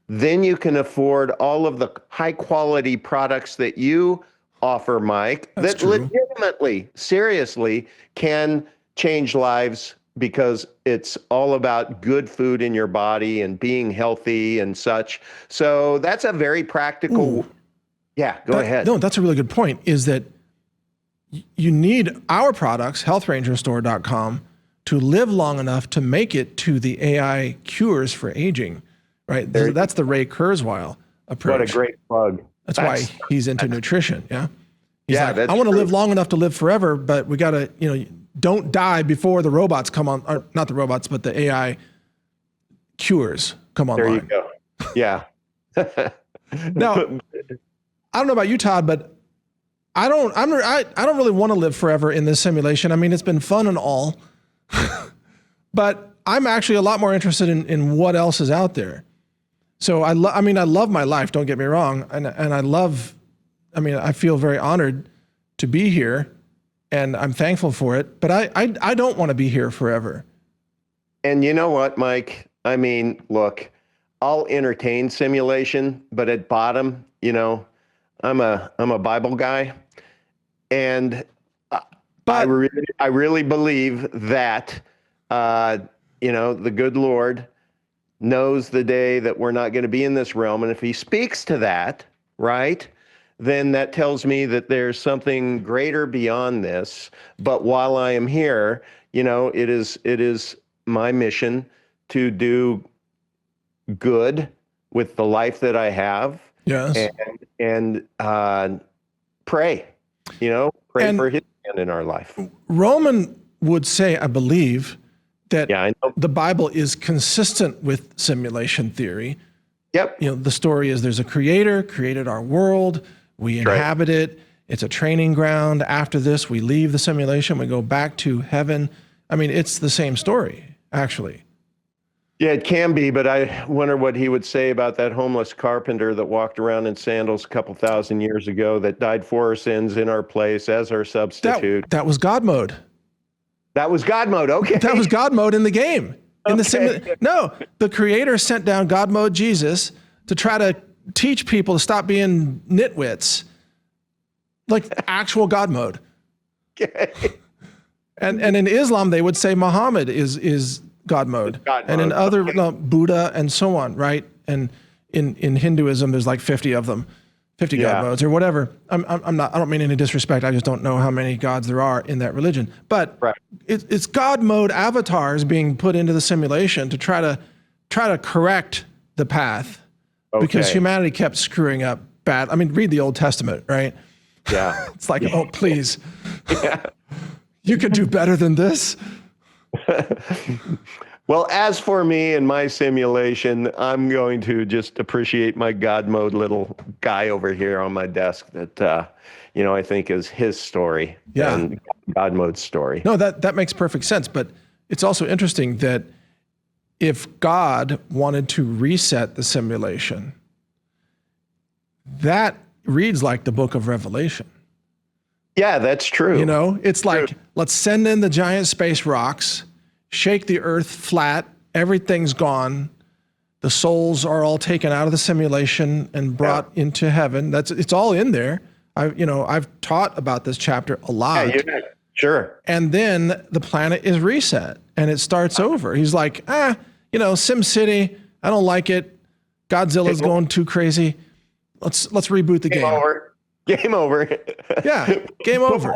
then you can afford all of the high quality products that you offer, Mike, that legitimately, seriously can change lives, because it's all about good food in your body and being healthy and such. So that's a very practical. Yeah, go ahead. No, that's a really good point, is that you need our products, healthrangerstore.com, to live long enough to make it to the AI cures for aging, right? That's the Ray Kurzweil approach. What a great plug. That's why he's into nutrition, yeah? He's like, that's I want to live long enough to live forever, but we got to, you know, don't die before the robots come on, or not the robots, but the AI cures come online. There you go. Yeah. Now, I don't know about you, Todd, but I don't really want to live forever in this simulation. I mean, it's been fun and all, but I'm actually a lot more interested in what else is out there. So I love my life, don't get me wrong. And I feel very honored to be here, and I'm thankful for it, but I don't want to be here forever. And you know what, Mike? I mean, look, I'll entertain simulation, but at bottom, you know, I'm a Bible guy, and I really believe that, you know, the good Lord knows the day that we're not going to be in this realm. And if he speaks to that, right, then that tells me that there's something greater beyond this. But while I am here, you know, it is my mission to do good with the life that I have. Yes. And pray, pray And for his hand in our life. Roman would say, I believe, that Yeah, I know. the Bible is consistent with simulation theory. Yep. The story is there's a creator, created our world, we inhabit it, it's a training ground. After this, we leave the simulation, we go back to heaven. I mean, it's the same story, actually. Yeah, it can be, but I wonder what he would say about that homeless carpenter that walked around in sandals a couple thousand years ago that died for our sins in our place as our substitute. That was God mode. That was God mode. Okay. That was God mode in the game. No, the creator sent down God mode Jesus to try to teach people to stop being nitwits. Like actual God mode. Okay. And in Islam, they would say Muhammad is God mode. And in other, Buddha and so on, right? And in Hinduism, there's like 50 of them, 50 God modes or whatever. I don't mean any disrespect. I just don't know how many gods there are in that religion. But it's God mode avatars being put into the simulation to try to correct the path because humanity kept screwing up bad. I mean, read the Old Testament, right? Yeah. It's like, oh, please. You could do better than this. Well, as for me and my simulation, I'm going to just appreciate my God mode little guy over here on my desk that, I think is his story. Yeah. And God mode's story. No, that makes perfect sense. But it's also interesting that if God wanted to reset the simulation, that reads like the book of Revelation. Yeah, that's true. It's like, let's send in the giant space rocks, shake the earth flat, everything's gone. The souls are all taken out of the simulation and brought into heaven. It's all in there. I've taught about this chapter a lot. Yeah, sure. And then the planet is reset and it starts over. He's like, Sim City, I don't like it. Godzilla's going too crazy. Let's reboot the game. Game over. Yeah, game over.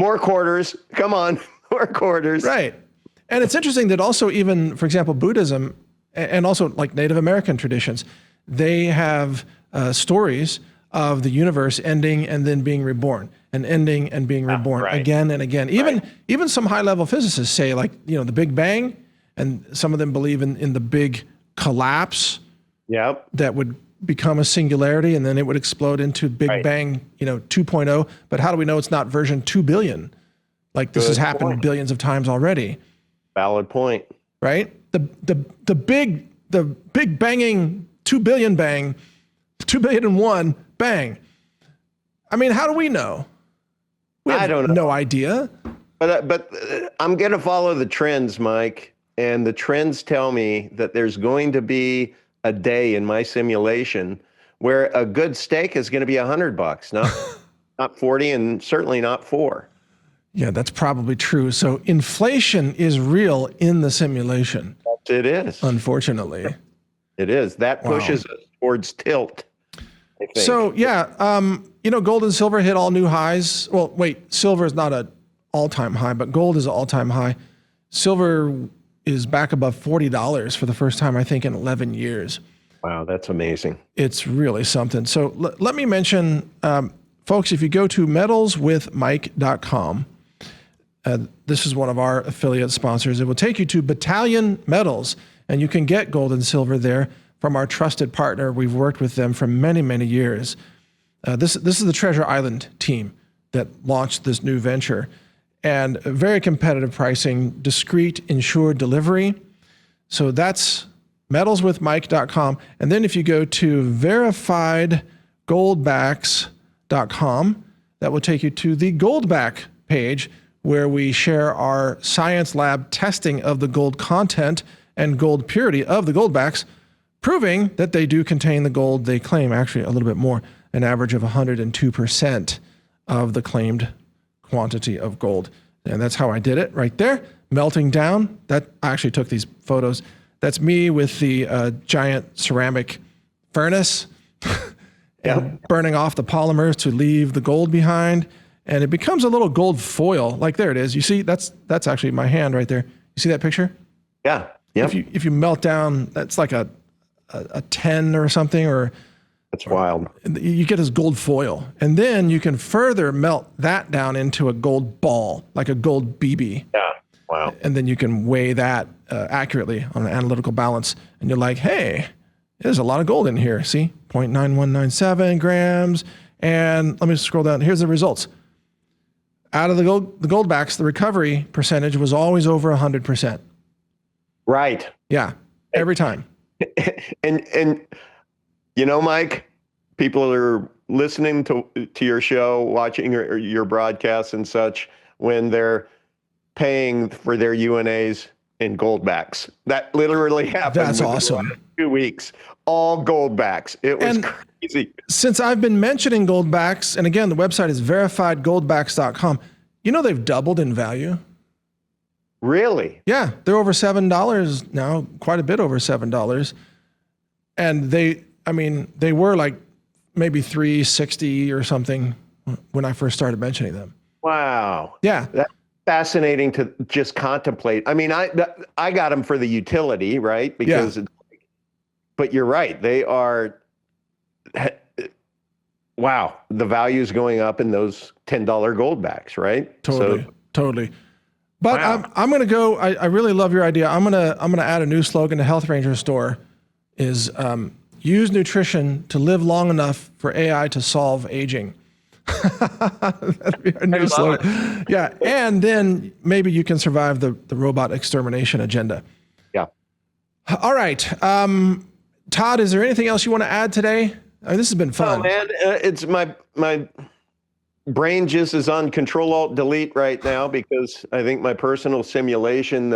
More quarters. Come on, more quarters. Right. And it's interesting that also even, for example, Buddhism and also like Native American traditions, they have stories of the universe ending and then being reborn and ending and being reborn again and again. Even some high-level physicists say like, the Big Bang, and some of them believe in the big collapse that would become a singularity and then it would explode into Big Bang, 2.0. But how do we know it's not version 2 billion? Like this has happened billions of times already. Valid point. Right? The big banging 2 billion bang, 2 billion and one bang. I mean, how do we know? I don't know. No idea. But I'm going to follow the trends, Mike. And the trends tell me that there's going to be a day in my simulation where a good steak is going to be $100, not 40, and certainly not 4. Yeah, that's probably true. So inflation is real in the simulation. It is. Unfortunately. It is. That pushes us towards tilt, I think. So, gold and silver hit all new highs. Well, wait, silver is not an all-time high, but gold is an all-time high. Silver is back above $40 for the first time, I think, in 11 years. Wow, that's amazing. It's really something. So let me mention, folks, if you go to metalswithmike.com, this is one of our affiliate sponsors. It will take you to Battalion Metals, and you can get gold and silver there from our trusted partner. We've worked with them for many, many years. This is the Treasure Island team that launched this new venture. And very competitive pricing, discreet, insured delivery. So that's metalswithmike.com. And then if you go to verifiedgoldbacks.com, that will take you to the Goldback page where we share our science lab testing of the gold content and gold purity of the Goldbacks, proving that they do contain the gold they claim, actually a little bit more, an average of 102% of the claimed quantity of gold. And that's how I did it right there, melting down. That I actually took these photos. That's me with the giant ceramic furnace and burning off the polymers to leave the gold behind. And it becomes a little gold foil. Like there it is. You see, that's actually my hand right there. You see that picture? Yeah. Yep. If you melt down, that's like a a 10 or something, or That's wild. you get this gold foil, and then you can further melt that down into a gold ball, like a gold BB. Yeah. Wow. And then you can weigh that accurately on an analytical balance, and you're like, hey, there's a lot of gold in here. See, 0.9197 grams. And let me scroll down. Here's the results. Out of the gold backs, the recovery percentage was always over 100%. Right. Yeah, every time. And you know, Mike, people are listening to your show, watching your broadcasts and such when they're paying for their UNAs in goldbacks. That literally happened. That's awesome. 2 weeks, all goldbacks. It was crazy. Since I've been mentioning goldbacks, and again, the website is verifiedgoldbacks.com. You know, they've doubled in value. Really? Yeah, they're over $7 now, quite a bit over $7. And they were like maybe $3.60 or something when I first started mentioning them. Wow. Yeah. That's fascinating to just contemplate. I mean, I got them for the utility, right? Because, but you're right. They are, wow, the value is going up in those $10 goldbacks, right? Totally. But wow. I'm going to go, I really love your idea. I'm going to add a new slogan to Health Ranger store is use nutrition to live long enough for AI to solve aging. That'd be our new slogan. Yeah. And then maybe you can survive the robot extermination agenda. Yeah. All right. Todd, is there anything else you want to add today? This has been fun. Oh, man, it's my brain just is on Control-Alt-Delete right now because I think my personal simulation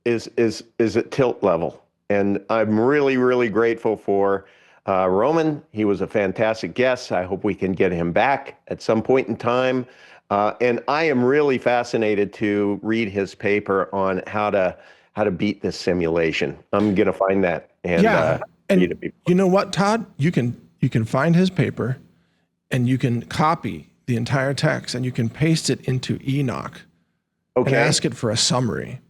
is at tilt level. And I'm really, really grateful for Roman. He was a fantastic guest. I hope we can get him back at some point in time. And I am really fascinated to read his paper on how to beat this simulation. I'm going to find that. And, and you know what, Todd? You can find his paper and you can copy the entire text and you can paste it into Enoch and ask it for a summary.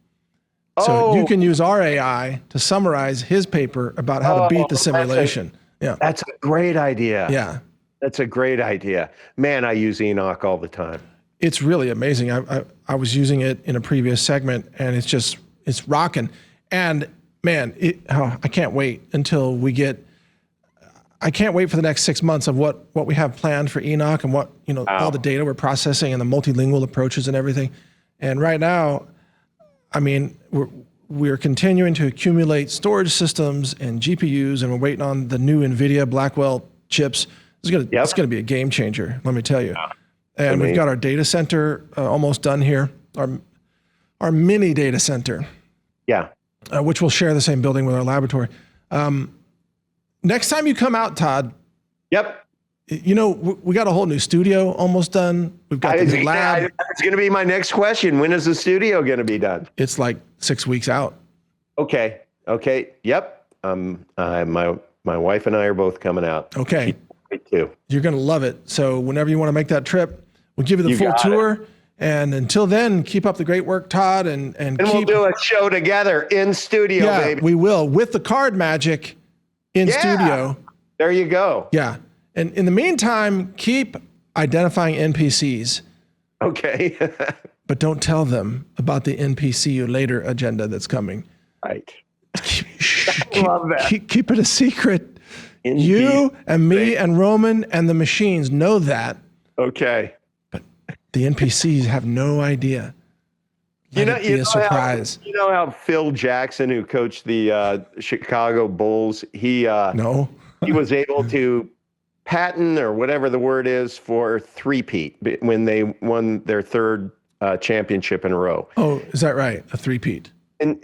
So you can use our AI to summarize his paper about how to beat the simulation. That's a great idea. Yeah. That's a great idea. Man, I use Enoch all the time. It's really amazing. I was using it in a previous segment and it's rocking. And man, I can't wait until I can't wait for the next 6 months of what we have planned for Enoch and what, all the data we're processing and the multilingual approaches and everything. And right now, I mean, we're continuing to accumulate storage systems and GPUs, and we're waiting on the new NVIDIA Blackwell chips. It's going to be a game changer, let me tell you. And we've got our data center almost done here, our mini data center. Yeah. Which will share the same building with our laboratory. Next time you come out, Todd. Yep. We got a whole new studio almost done. We've got the new lab. It's going to be my next question. When is the studio going to be done? It's like 6 weeks out. Okay. Yep. My wife and I are both coming out. Okay. Me too. You're going to love it. So whenever you want to make that trip, we'll give you the full tour. And until then, keep up the great work, Todd. And we'll do a show together in studio, baby. We will, with the card magic in studio. There you go. Yeah. And in the meantime, keep identifying NPCs. Okay. But don't tell them about the NPC you later agenda that's coming. Right. I love that. Keep it a secret. You and me and Roman and the machines know that. Okay. But the NPCs have no idea. Let it be a surprise. You know how Phil Jackson, who coached the Chicago Bulls, he was able to patent, or whatever the word is, for three-peat when they won their third championship in a row. Oh, is that right? A three-peat. And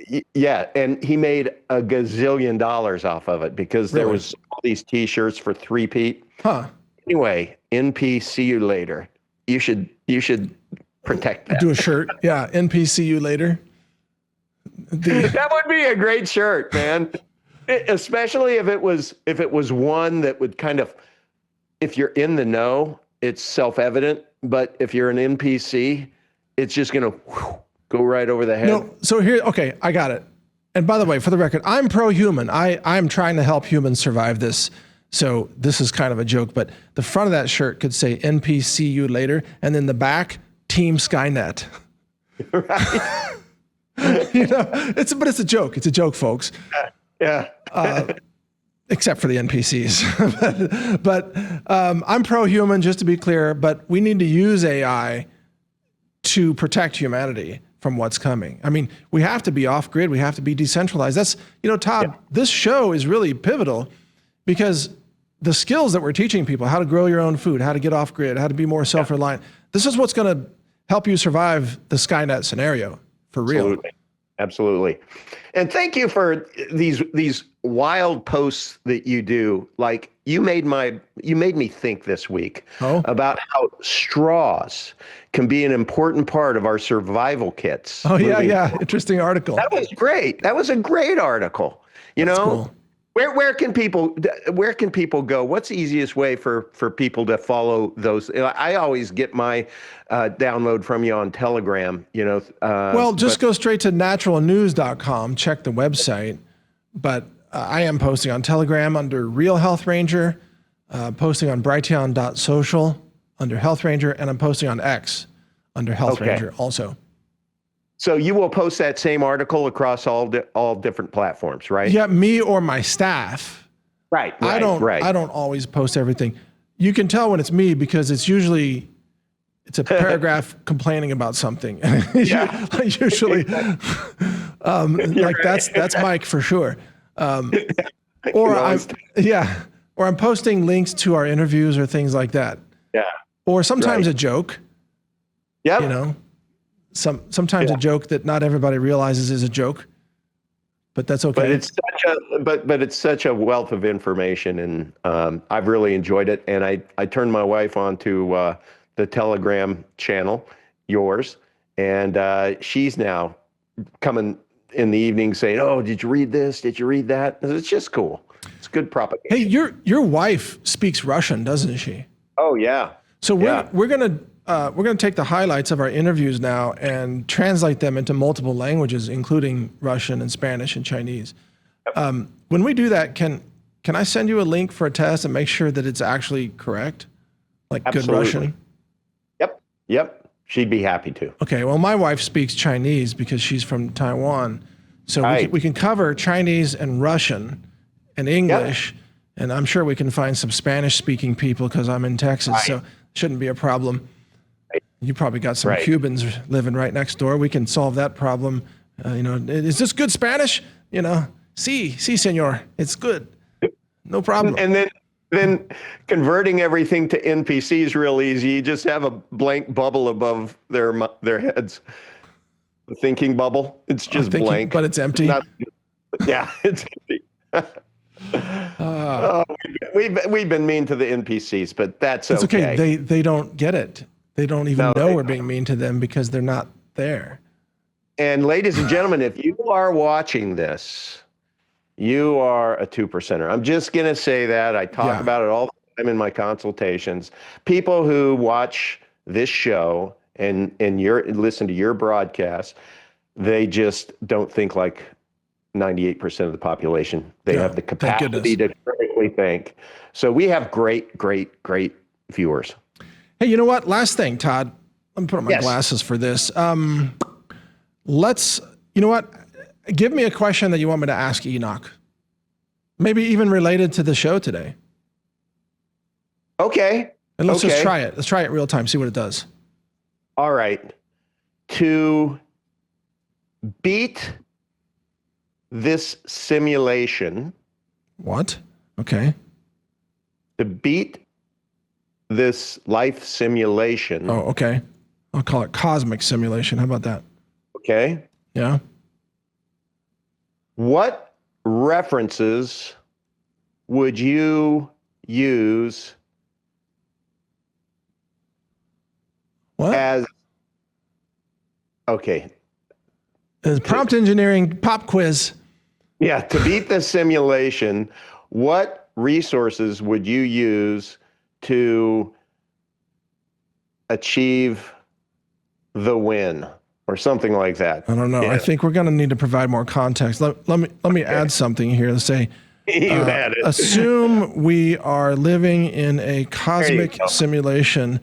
and he made $1 gazillion off of it because there was all these T-shirts for three-peat. Huh. Anyway, NP, see you later. You should protect that. Do a shirt. Yeah. NP, see you later. That would be a great shirt, man. Especially if it was one that would kind of, if you're in the know, it's self-evident. But if you're an NPC, it's just going to go right over the head. No. So here, okay, I got it. And by the way, for the record, I'm pro-human. I'm trying to help humans survive this. So this is kind of a joke, but the front of that shirt could say NPC you later, and then the back, Team Skynet. Right. But it's a joke. It's a joke, folks. Yeah. Except for the NPCs. but I'm pro-human, just to be clear, but we need to use AI to protect humanity from what's coming. I mean, we have to be off-grid. We have to be decentralized. That's, Todd, This show is really pivotal because the skills that we're teaching people, how to grow your own food, how to get off-grid, how to be more self-reliant, this is what's going to help you survive the Skynet scenario for real. Absolutely. And thank you for these wild posts that you do. Like you made me think this week about how straws can be an important part of our survival kits. Oh yeah. Interesting article. That was great. That was a great article. That's cool. Where can people go? What's the easiest way for people to follow those? I always get my download from you on Telegram. Go straight to naturalnews.com. Check the website. But I am posting on Telegram under Real Health Ranger, posting on Brighteon.social under Health Ranger, and I'm posting on X under Health Ranger also. So you will post that same article across all different platforms, right? Yeah, me or my staff. Right. I don't always post everything. You can tell when it's me because it's a paragraph complaining about something. Usually, that's Mike for sure. Or I'm posting links to our interviews or things like that. Yeah. Or sometimes a joke. Yeah. Sometimes a joke that not everybody realizes is a joke, but that's okay. But it's such a wealth of information, and I've really enjoyed it. And I turned my wife onto the Telegram channel, yours, and she's now coming in the evening saying, "Oh, did you read this? Did you read that?" It's just cool. It's good propaganda. Hey, your wife speaks Russian, doesn't she? Oh yeah. So we're gonna take the highlights of our interviews now and translate them into multiple languages, including Russian and Spanish and Chinese. When we do that, can I send you a link for a test and make sure that it's actually correct, like Absolutely. Good Russian? Yep. She'd be happy to. Okay. Well, my wife speaks Chinese because she's from Taiwan, so we can cover Chinese and Russian and English, and I'm sure we can find some Spanish-speaking people because I'm in Texas, so it shouldn't be a problem. You probably got some Cubans living right next door. We can solve that problem. Is this good Spanish? Sí, señor. It's good. No problem. And then converting everything to NPC is real easy. You just have a blank bubble above their heads. The thinking bubble. It's just blank. But it's empty. It's empty. We've been mean to the NPCs, but that's it's okay. okay. They don't get it. They don't even know we're being mean to them because they're not there. And ladies and gentlemen, if you are watching this, you are a 2%er. I'm just going to say that. I talk about it all the time in my consultations. People who watch this show and listen to your broadcast, they just don't think like 98% of the population. They have the capacity to critically think. So we have great viewers. Hey, you know what? Last thing, Todd. Let me put on my glasses for this. You know what? Give me a question that you want me to ask Enoch. Maybe even related to the show today. Okay. And let's just try it. Let's try it real time, see what it does. All right. To beat this simulation. What? Okay. To beat this life simulation. Oh, okay. I'll call it cosmic simulation. How about that? Okay. Yeah. What references would you use as prompt engineering pop quiz? Yeah, to beat the simulation, what resources would you use to achieve the win? or something like that. I don't know. Yeah. I think we're going to need to provide more context. Let me add something here to say. You had it. Assume we are living in a cosmic simulation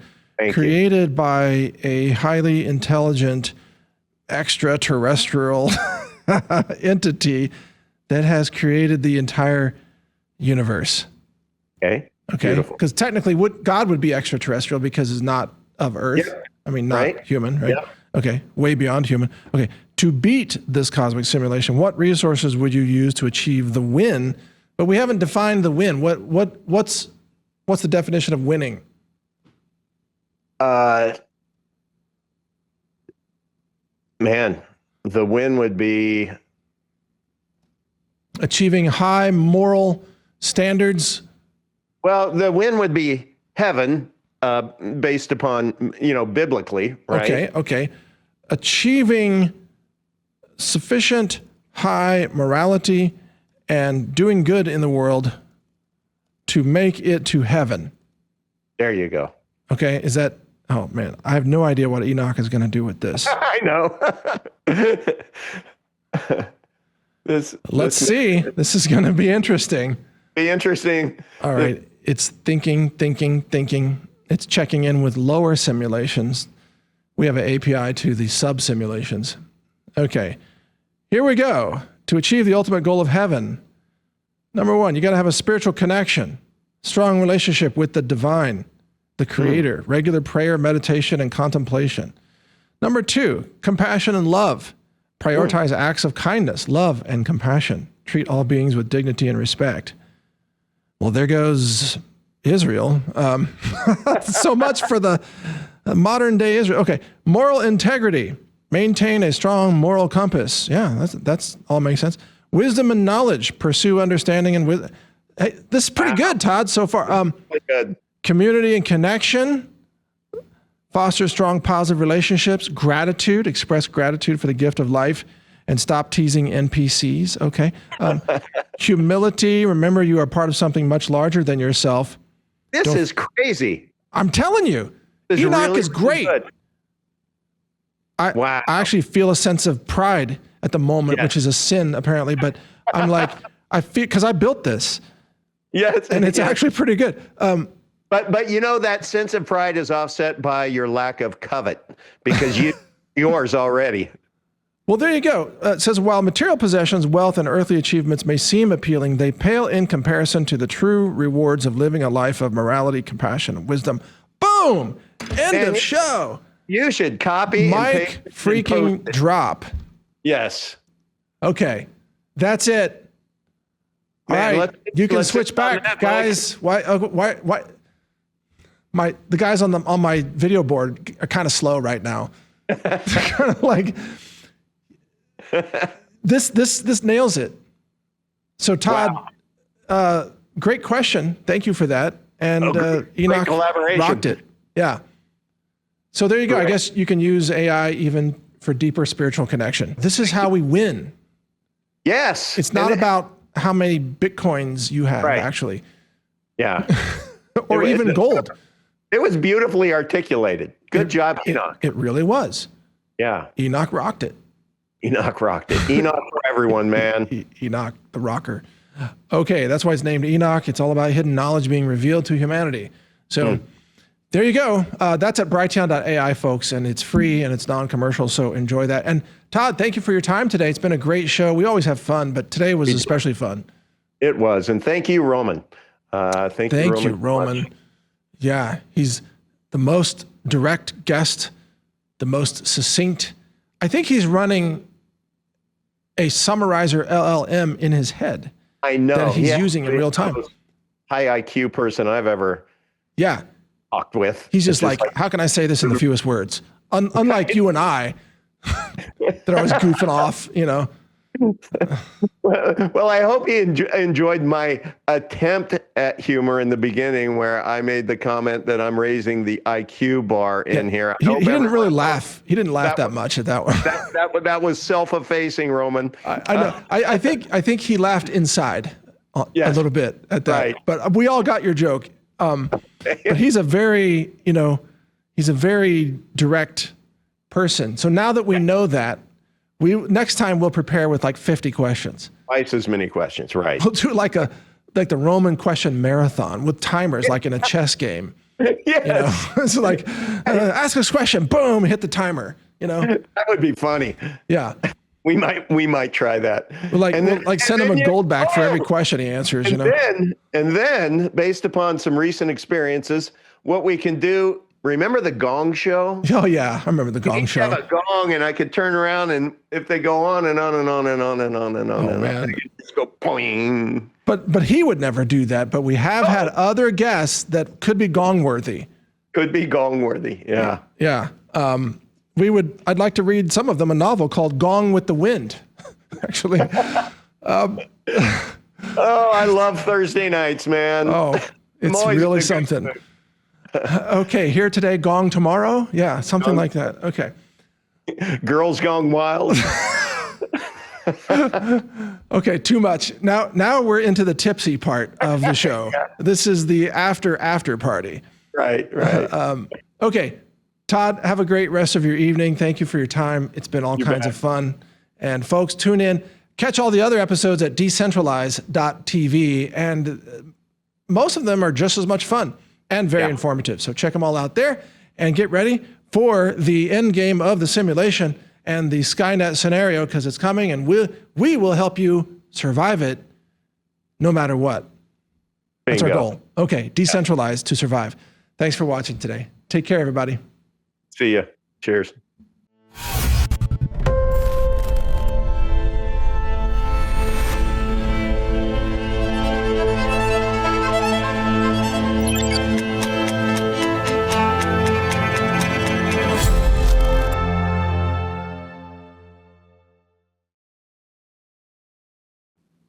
created by a highly intelligent extraterrestrial entity that has created the entire universe. Okay. Okay. Because technically, God would be extraterrestrial because it's not of Earth. Yep. I mean, not human, right? Yep. Okay. Way beyond human. Okay. To beat this cosmic simulation, what resources would you use to achieve the win? But we haven't defined the win. What's the definition of winning? Man, the win would be achieving high moral standards. Well, the win would be heaven, based upon, biblically, right? Okay. Achieving sufficient high morality and doing good in the world to make it to heaven. There you go. Okay, is that? Oh man, I have no idea what Enoch is going to do with this. I know. Let's see. This is going to be interesting. Be interesting. All right. It's thinking. It's checking in with lower simulations. We have an API to the sub simulations. Okay. Here we go. To achieve the ultimate goal of heaven, number one, you got to have a spiritual connection, strong relationship with the divine, the creator, regular prayer, meditation, and contemplation. Number two, compassion and love. Prioritize acts of kindness, love, and compassion. Treat all beings with dignity and respect. Well, there goes Israel. So much for the modern day Israel. Okay, moral integrity. Maintain a strong moral compass. Yeah, that's all makes sense. Wisdom and knowledge. Pursue understanding and wisdom. Hey, this is pretty good, Todd, so far. Good. Community and connection. Foster strong positive relationships. Gratitude. Express gratitude for the gift of life. And stop teasing NPCs. Okay. Humility. Remember, you are part of something much larger than yourself. This is crazy. I'm telling you, Enoch is great. Good. I actually feel a sense of pride at the moment, which is a sin apparently, but I'm like, I feel, because I built this. Yes. And it's actually pretty good. But that sense of pride is offset by your lack of covet because yours already. Well, there you go. It says, while material possessions, wealth, and earthly achievements may seem appealing, they pale in comparison to the true rewards of living a life of morality, compassion, and wisdom. Boom! End of show. You should copy Mic and paste freaking drop. Yes. Okay. That's it. All right. You can switch back, guys. Why? The guys on my video board are kind of slow right now. They're kind of like this nails it. So Todd, great question. Thank you for that. And Enoch rocked it. Yeah. So there you go. I guess you can use AI even for deeper spiritual connection. This is how we win. Yes. It's not about how many Bitcoins you have, actually. Yeah. Or even gold. It was beautifully articulated. Good job, Enoch. It really was. Yeah. Enoch rocked it. Enoch rocked it. Enoch for everyone, man. Enoch, the rocker. Okay, that's why it's named Enoch. It's all about hidden knowledge being revealed to humanity. So there you go. That's at Brighteon.ai, folks, and it's free and it's non-commercial, so enjoy that. And Todd, thank you for your time today. It's been a great show. We always have fun, but today was especially fun. It was, and thank you, Roman. Thank you, Roman. Yeah, he's the most direct guest, the most succinct. I think he's running a summarizer LLM in his head. I know. That he's using in real time. High IQ person I've ever talked with. He's just like, how can I say this in the fewest words? Unlike you and I, they're always goofing off, Well, I hope he enjoyed my attempt at humor in the beginning where I made the comment that I'm raising the IQ bar in here. He didn't really laugh. He didn't laugh that much at that one. That was self-effacing, Roman. I know. I think he laughed inside a little bit at that. Right. But we all got your joke. But he's a very, he's a very direct person. So now that we know that, next time we'll prepare with like 50 questions. Twice as many questions, right? We'll do like the Roman question marathon with timers, like in a chess game. Yes. You know, it's like ask us a question, boom, hit the timer. You know, that would be funny. Yeah, we might try that. We'll send him a gold back for every question he answers. And then, based upon some recent experiences, what we can do. Remember the Gong Show? Oh yeah, I remember the Gong Show. Have a gong, and I could turn around, and if they go on and on and on and on and on and on, and man. on, I could just go poing. But he would never do that. But we have had other guests that could be gong worthy. Could be gong worthy. Yeah. Yeah. I'd like to read some of them, a novel called Gong with the Wind, actually. I love Thursday nights, man. Oh, it's really something. Okay, here today, gong tomorrow? Yeah, something like that. Okay. Girls Gone Wild. Okay, too much. Now we're into the tipsy part of the show. This is the after party. Right. Okay, Todd, have a great rest of your evening. Thank you for your time. It's been all kinds of fun. And folks, tune in. Catch all the other episodes at decentralize.tv. And most of them are just as much fun and very informative. So check them all out there and get ready for the end game of the simulation and the Skynet scenario, because it's coming, and we will help you survive it no matter what. That's our goal. Okay, decentralize to survive. Thanks for watching today. Take care, everybody. See ya. Cheers.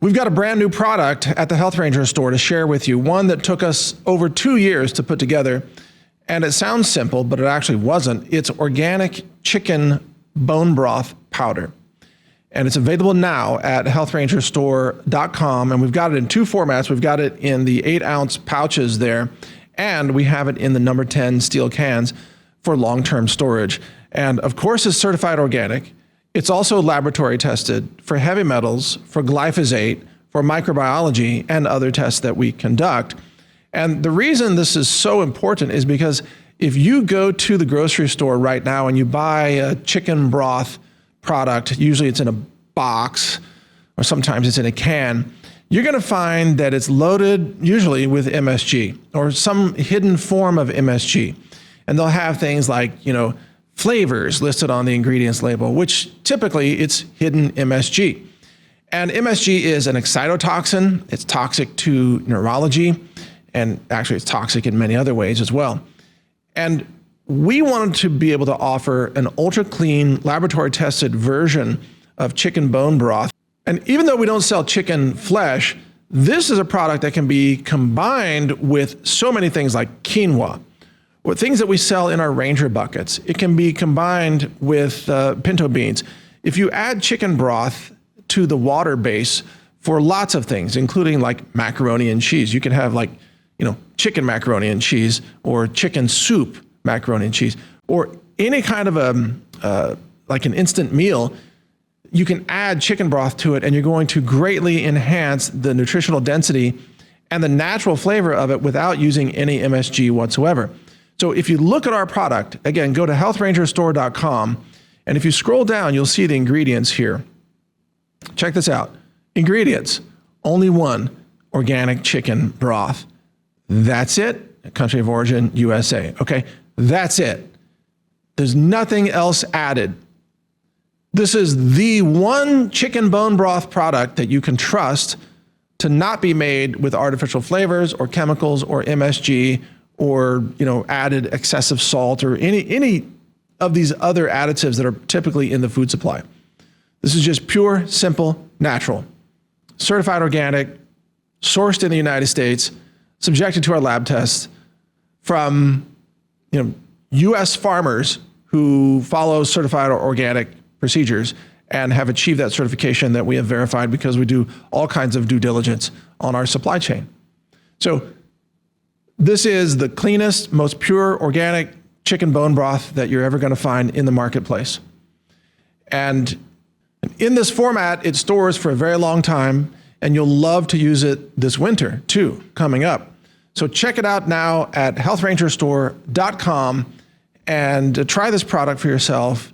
We've got a brand new product at the Health Ranger store to share with you, one that took us over 2 years to put together. And it sounds simple, but it actually wasn't. It's organic chicken bone broth powder. And it's available now at healthrangerstore.com. And we've got it in 2 formats. We've got it in the 8-ounce pouches there, and we have it in the number 10 steel cans for long-term storage. And of course, it's certified organic. It's also laboratory tested for heavy metals, for glyphosate, for microbiology, and other tests that we conduct. And the reason this is so important is because if you go to the grocery store right now and you buy a chicken broth product, usually it's in a box or sometimes it's in a can, you're going to find that it's loaded usually with MSG or some hidden form of MSG. And they'll have things like, flavors listed on the ingredients label, which typically it's hidden MSG. And MSG is an excitotoxin. It's toxic to neurology, and actually it's toxic in many other ways as well. And we wanted to be able to offer an ultra clean, laboratory tested version of chicken bone broth. And even though we don't sell chicken flesh, this is a product that can be combined with so many things like quinoa, or things that we sell in our Ranger buckets. It can be combined with pinto beans. If you add chicken broth to the water base for lots of things, including like macaroni and cheese, you can have chicken macaroni and cheese, or chicken soup macaroni and cheese, or any kind of like an instant meal. You can add chicken broth to it, and you're going to greatly enhance the nutritional density and the natural flavor of it without using any MSG whatsoever. So if you look at our product, again, go to healthrangerstore.com, and if you scroll down, you'll see the ingredients here. Check this out. Ingredients: only one, organic chicken broth. That's it. Country of origin, USA. Okay, that's it. There's nothing else added. This is the one chicken bone broth product that you can trust to not be made with artificial flavors or chemicals or MSG or added excessive salt or any of these other additives that are typically in the food supply. This is just pure, simple, natural, certified organic, sourced in the United States, subjected to our lab tests from U.S. farmers who follow certified organic procedures and have achieved that certification that we have verified because we do all kinds of due diligence on our supply chain. So this is the cleanest, most pure organic chicken bone broth that you're ever going to find in the marketplace. And in this format, it stores for a very long time, and you'll love to use it this winter too, coming up. So check it out now at healthrangerstore.com and try this product for yourself.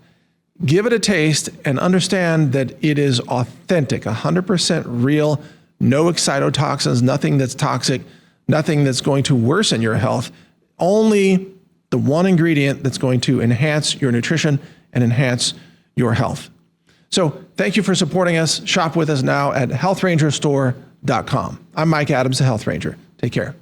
Give it a taste and understand that it is authentic, 100% real, no excitotoxins, nothing that's toxic, nothing that's going to worsen your health, only the one ingredient that's going to enhance your nutrition and enhance your health. So thank you for supporting us. Shop with us now at healthrangerstore.com. I'm Mike Adams, the Health Ranger. Take care.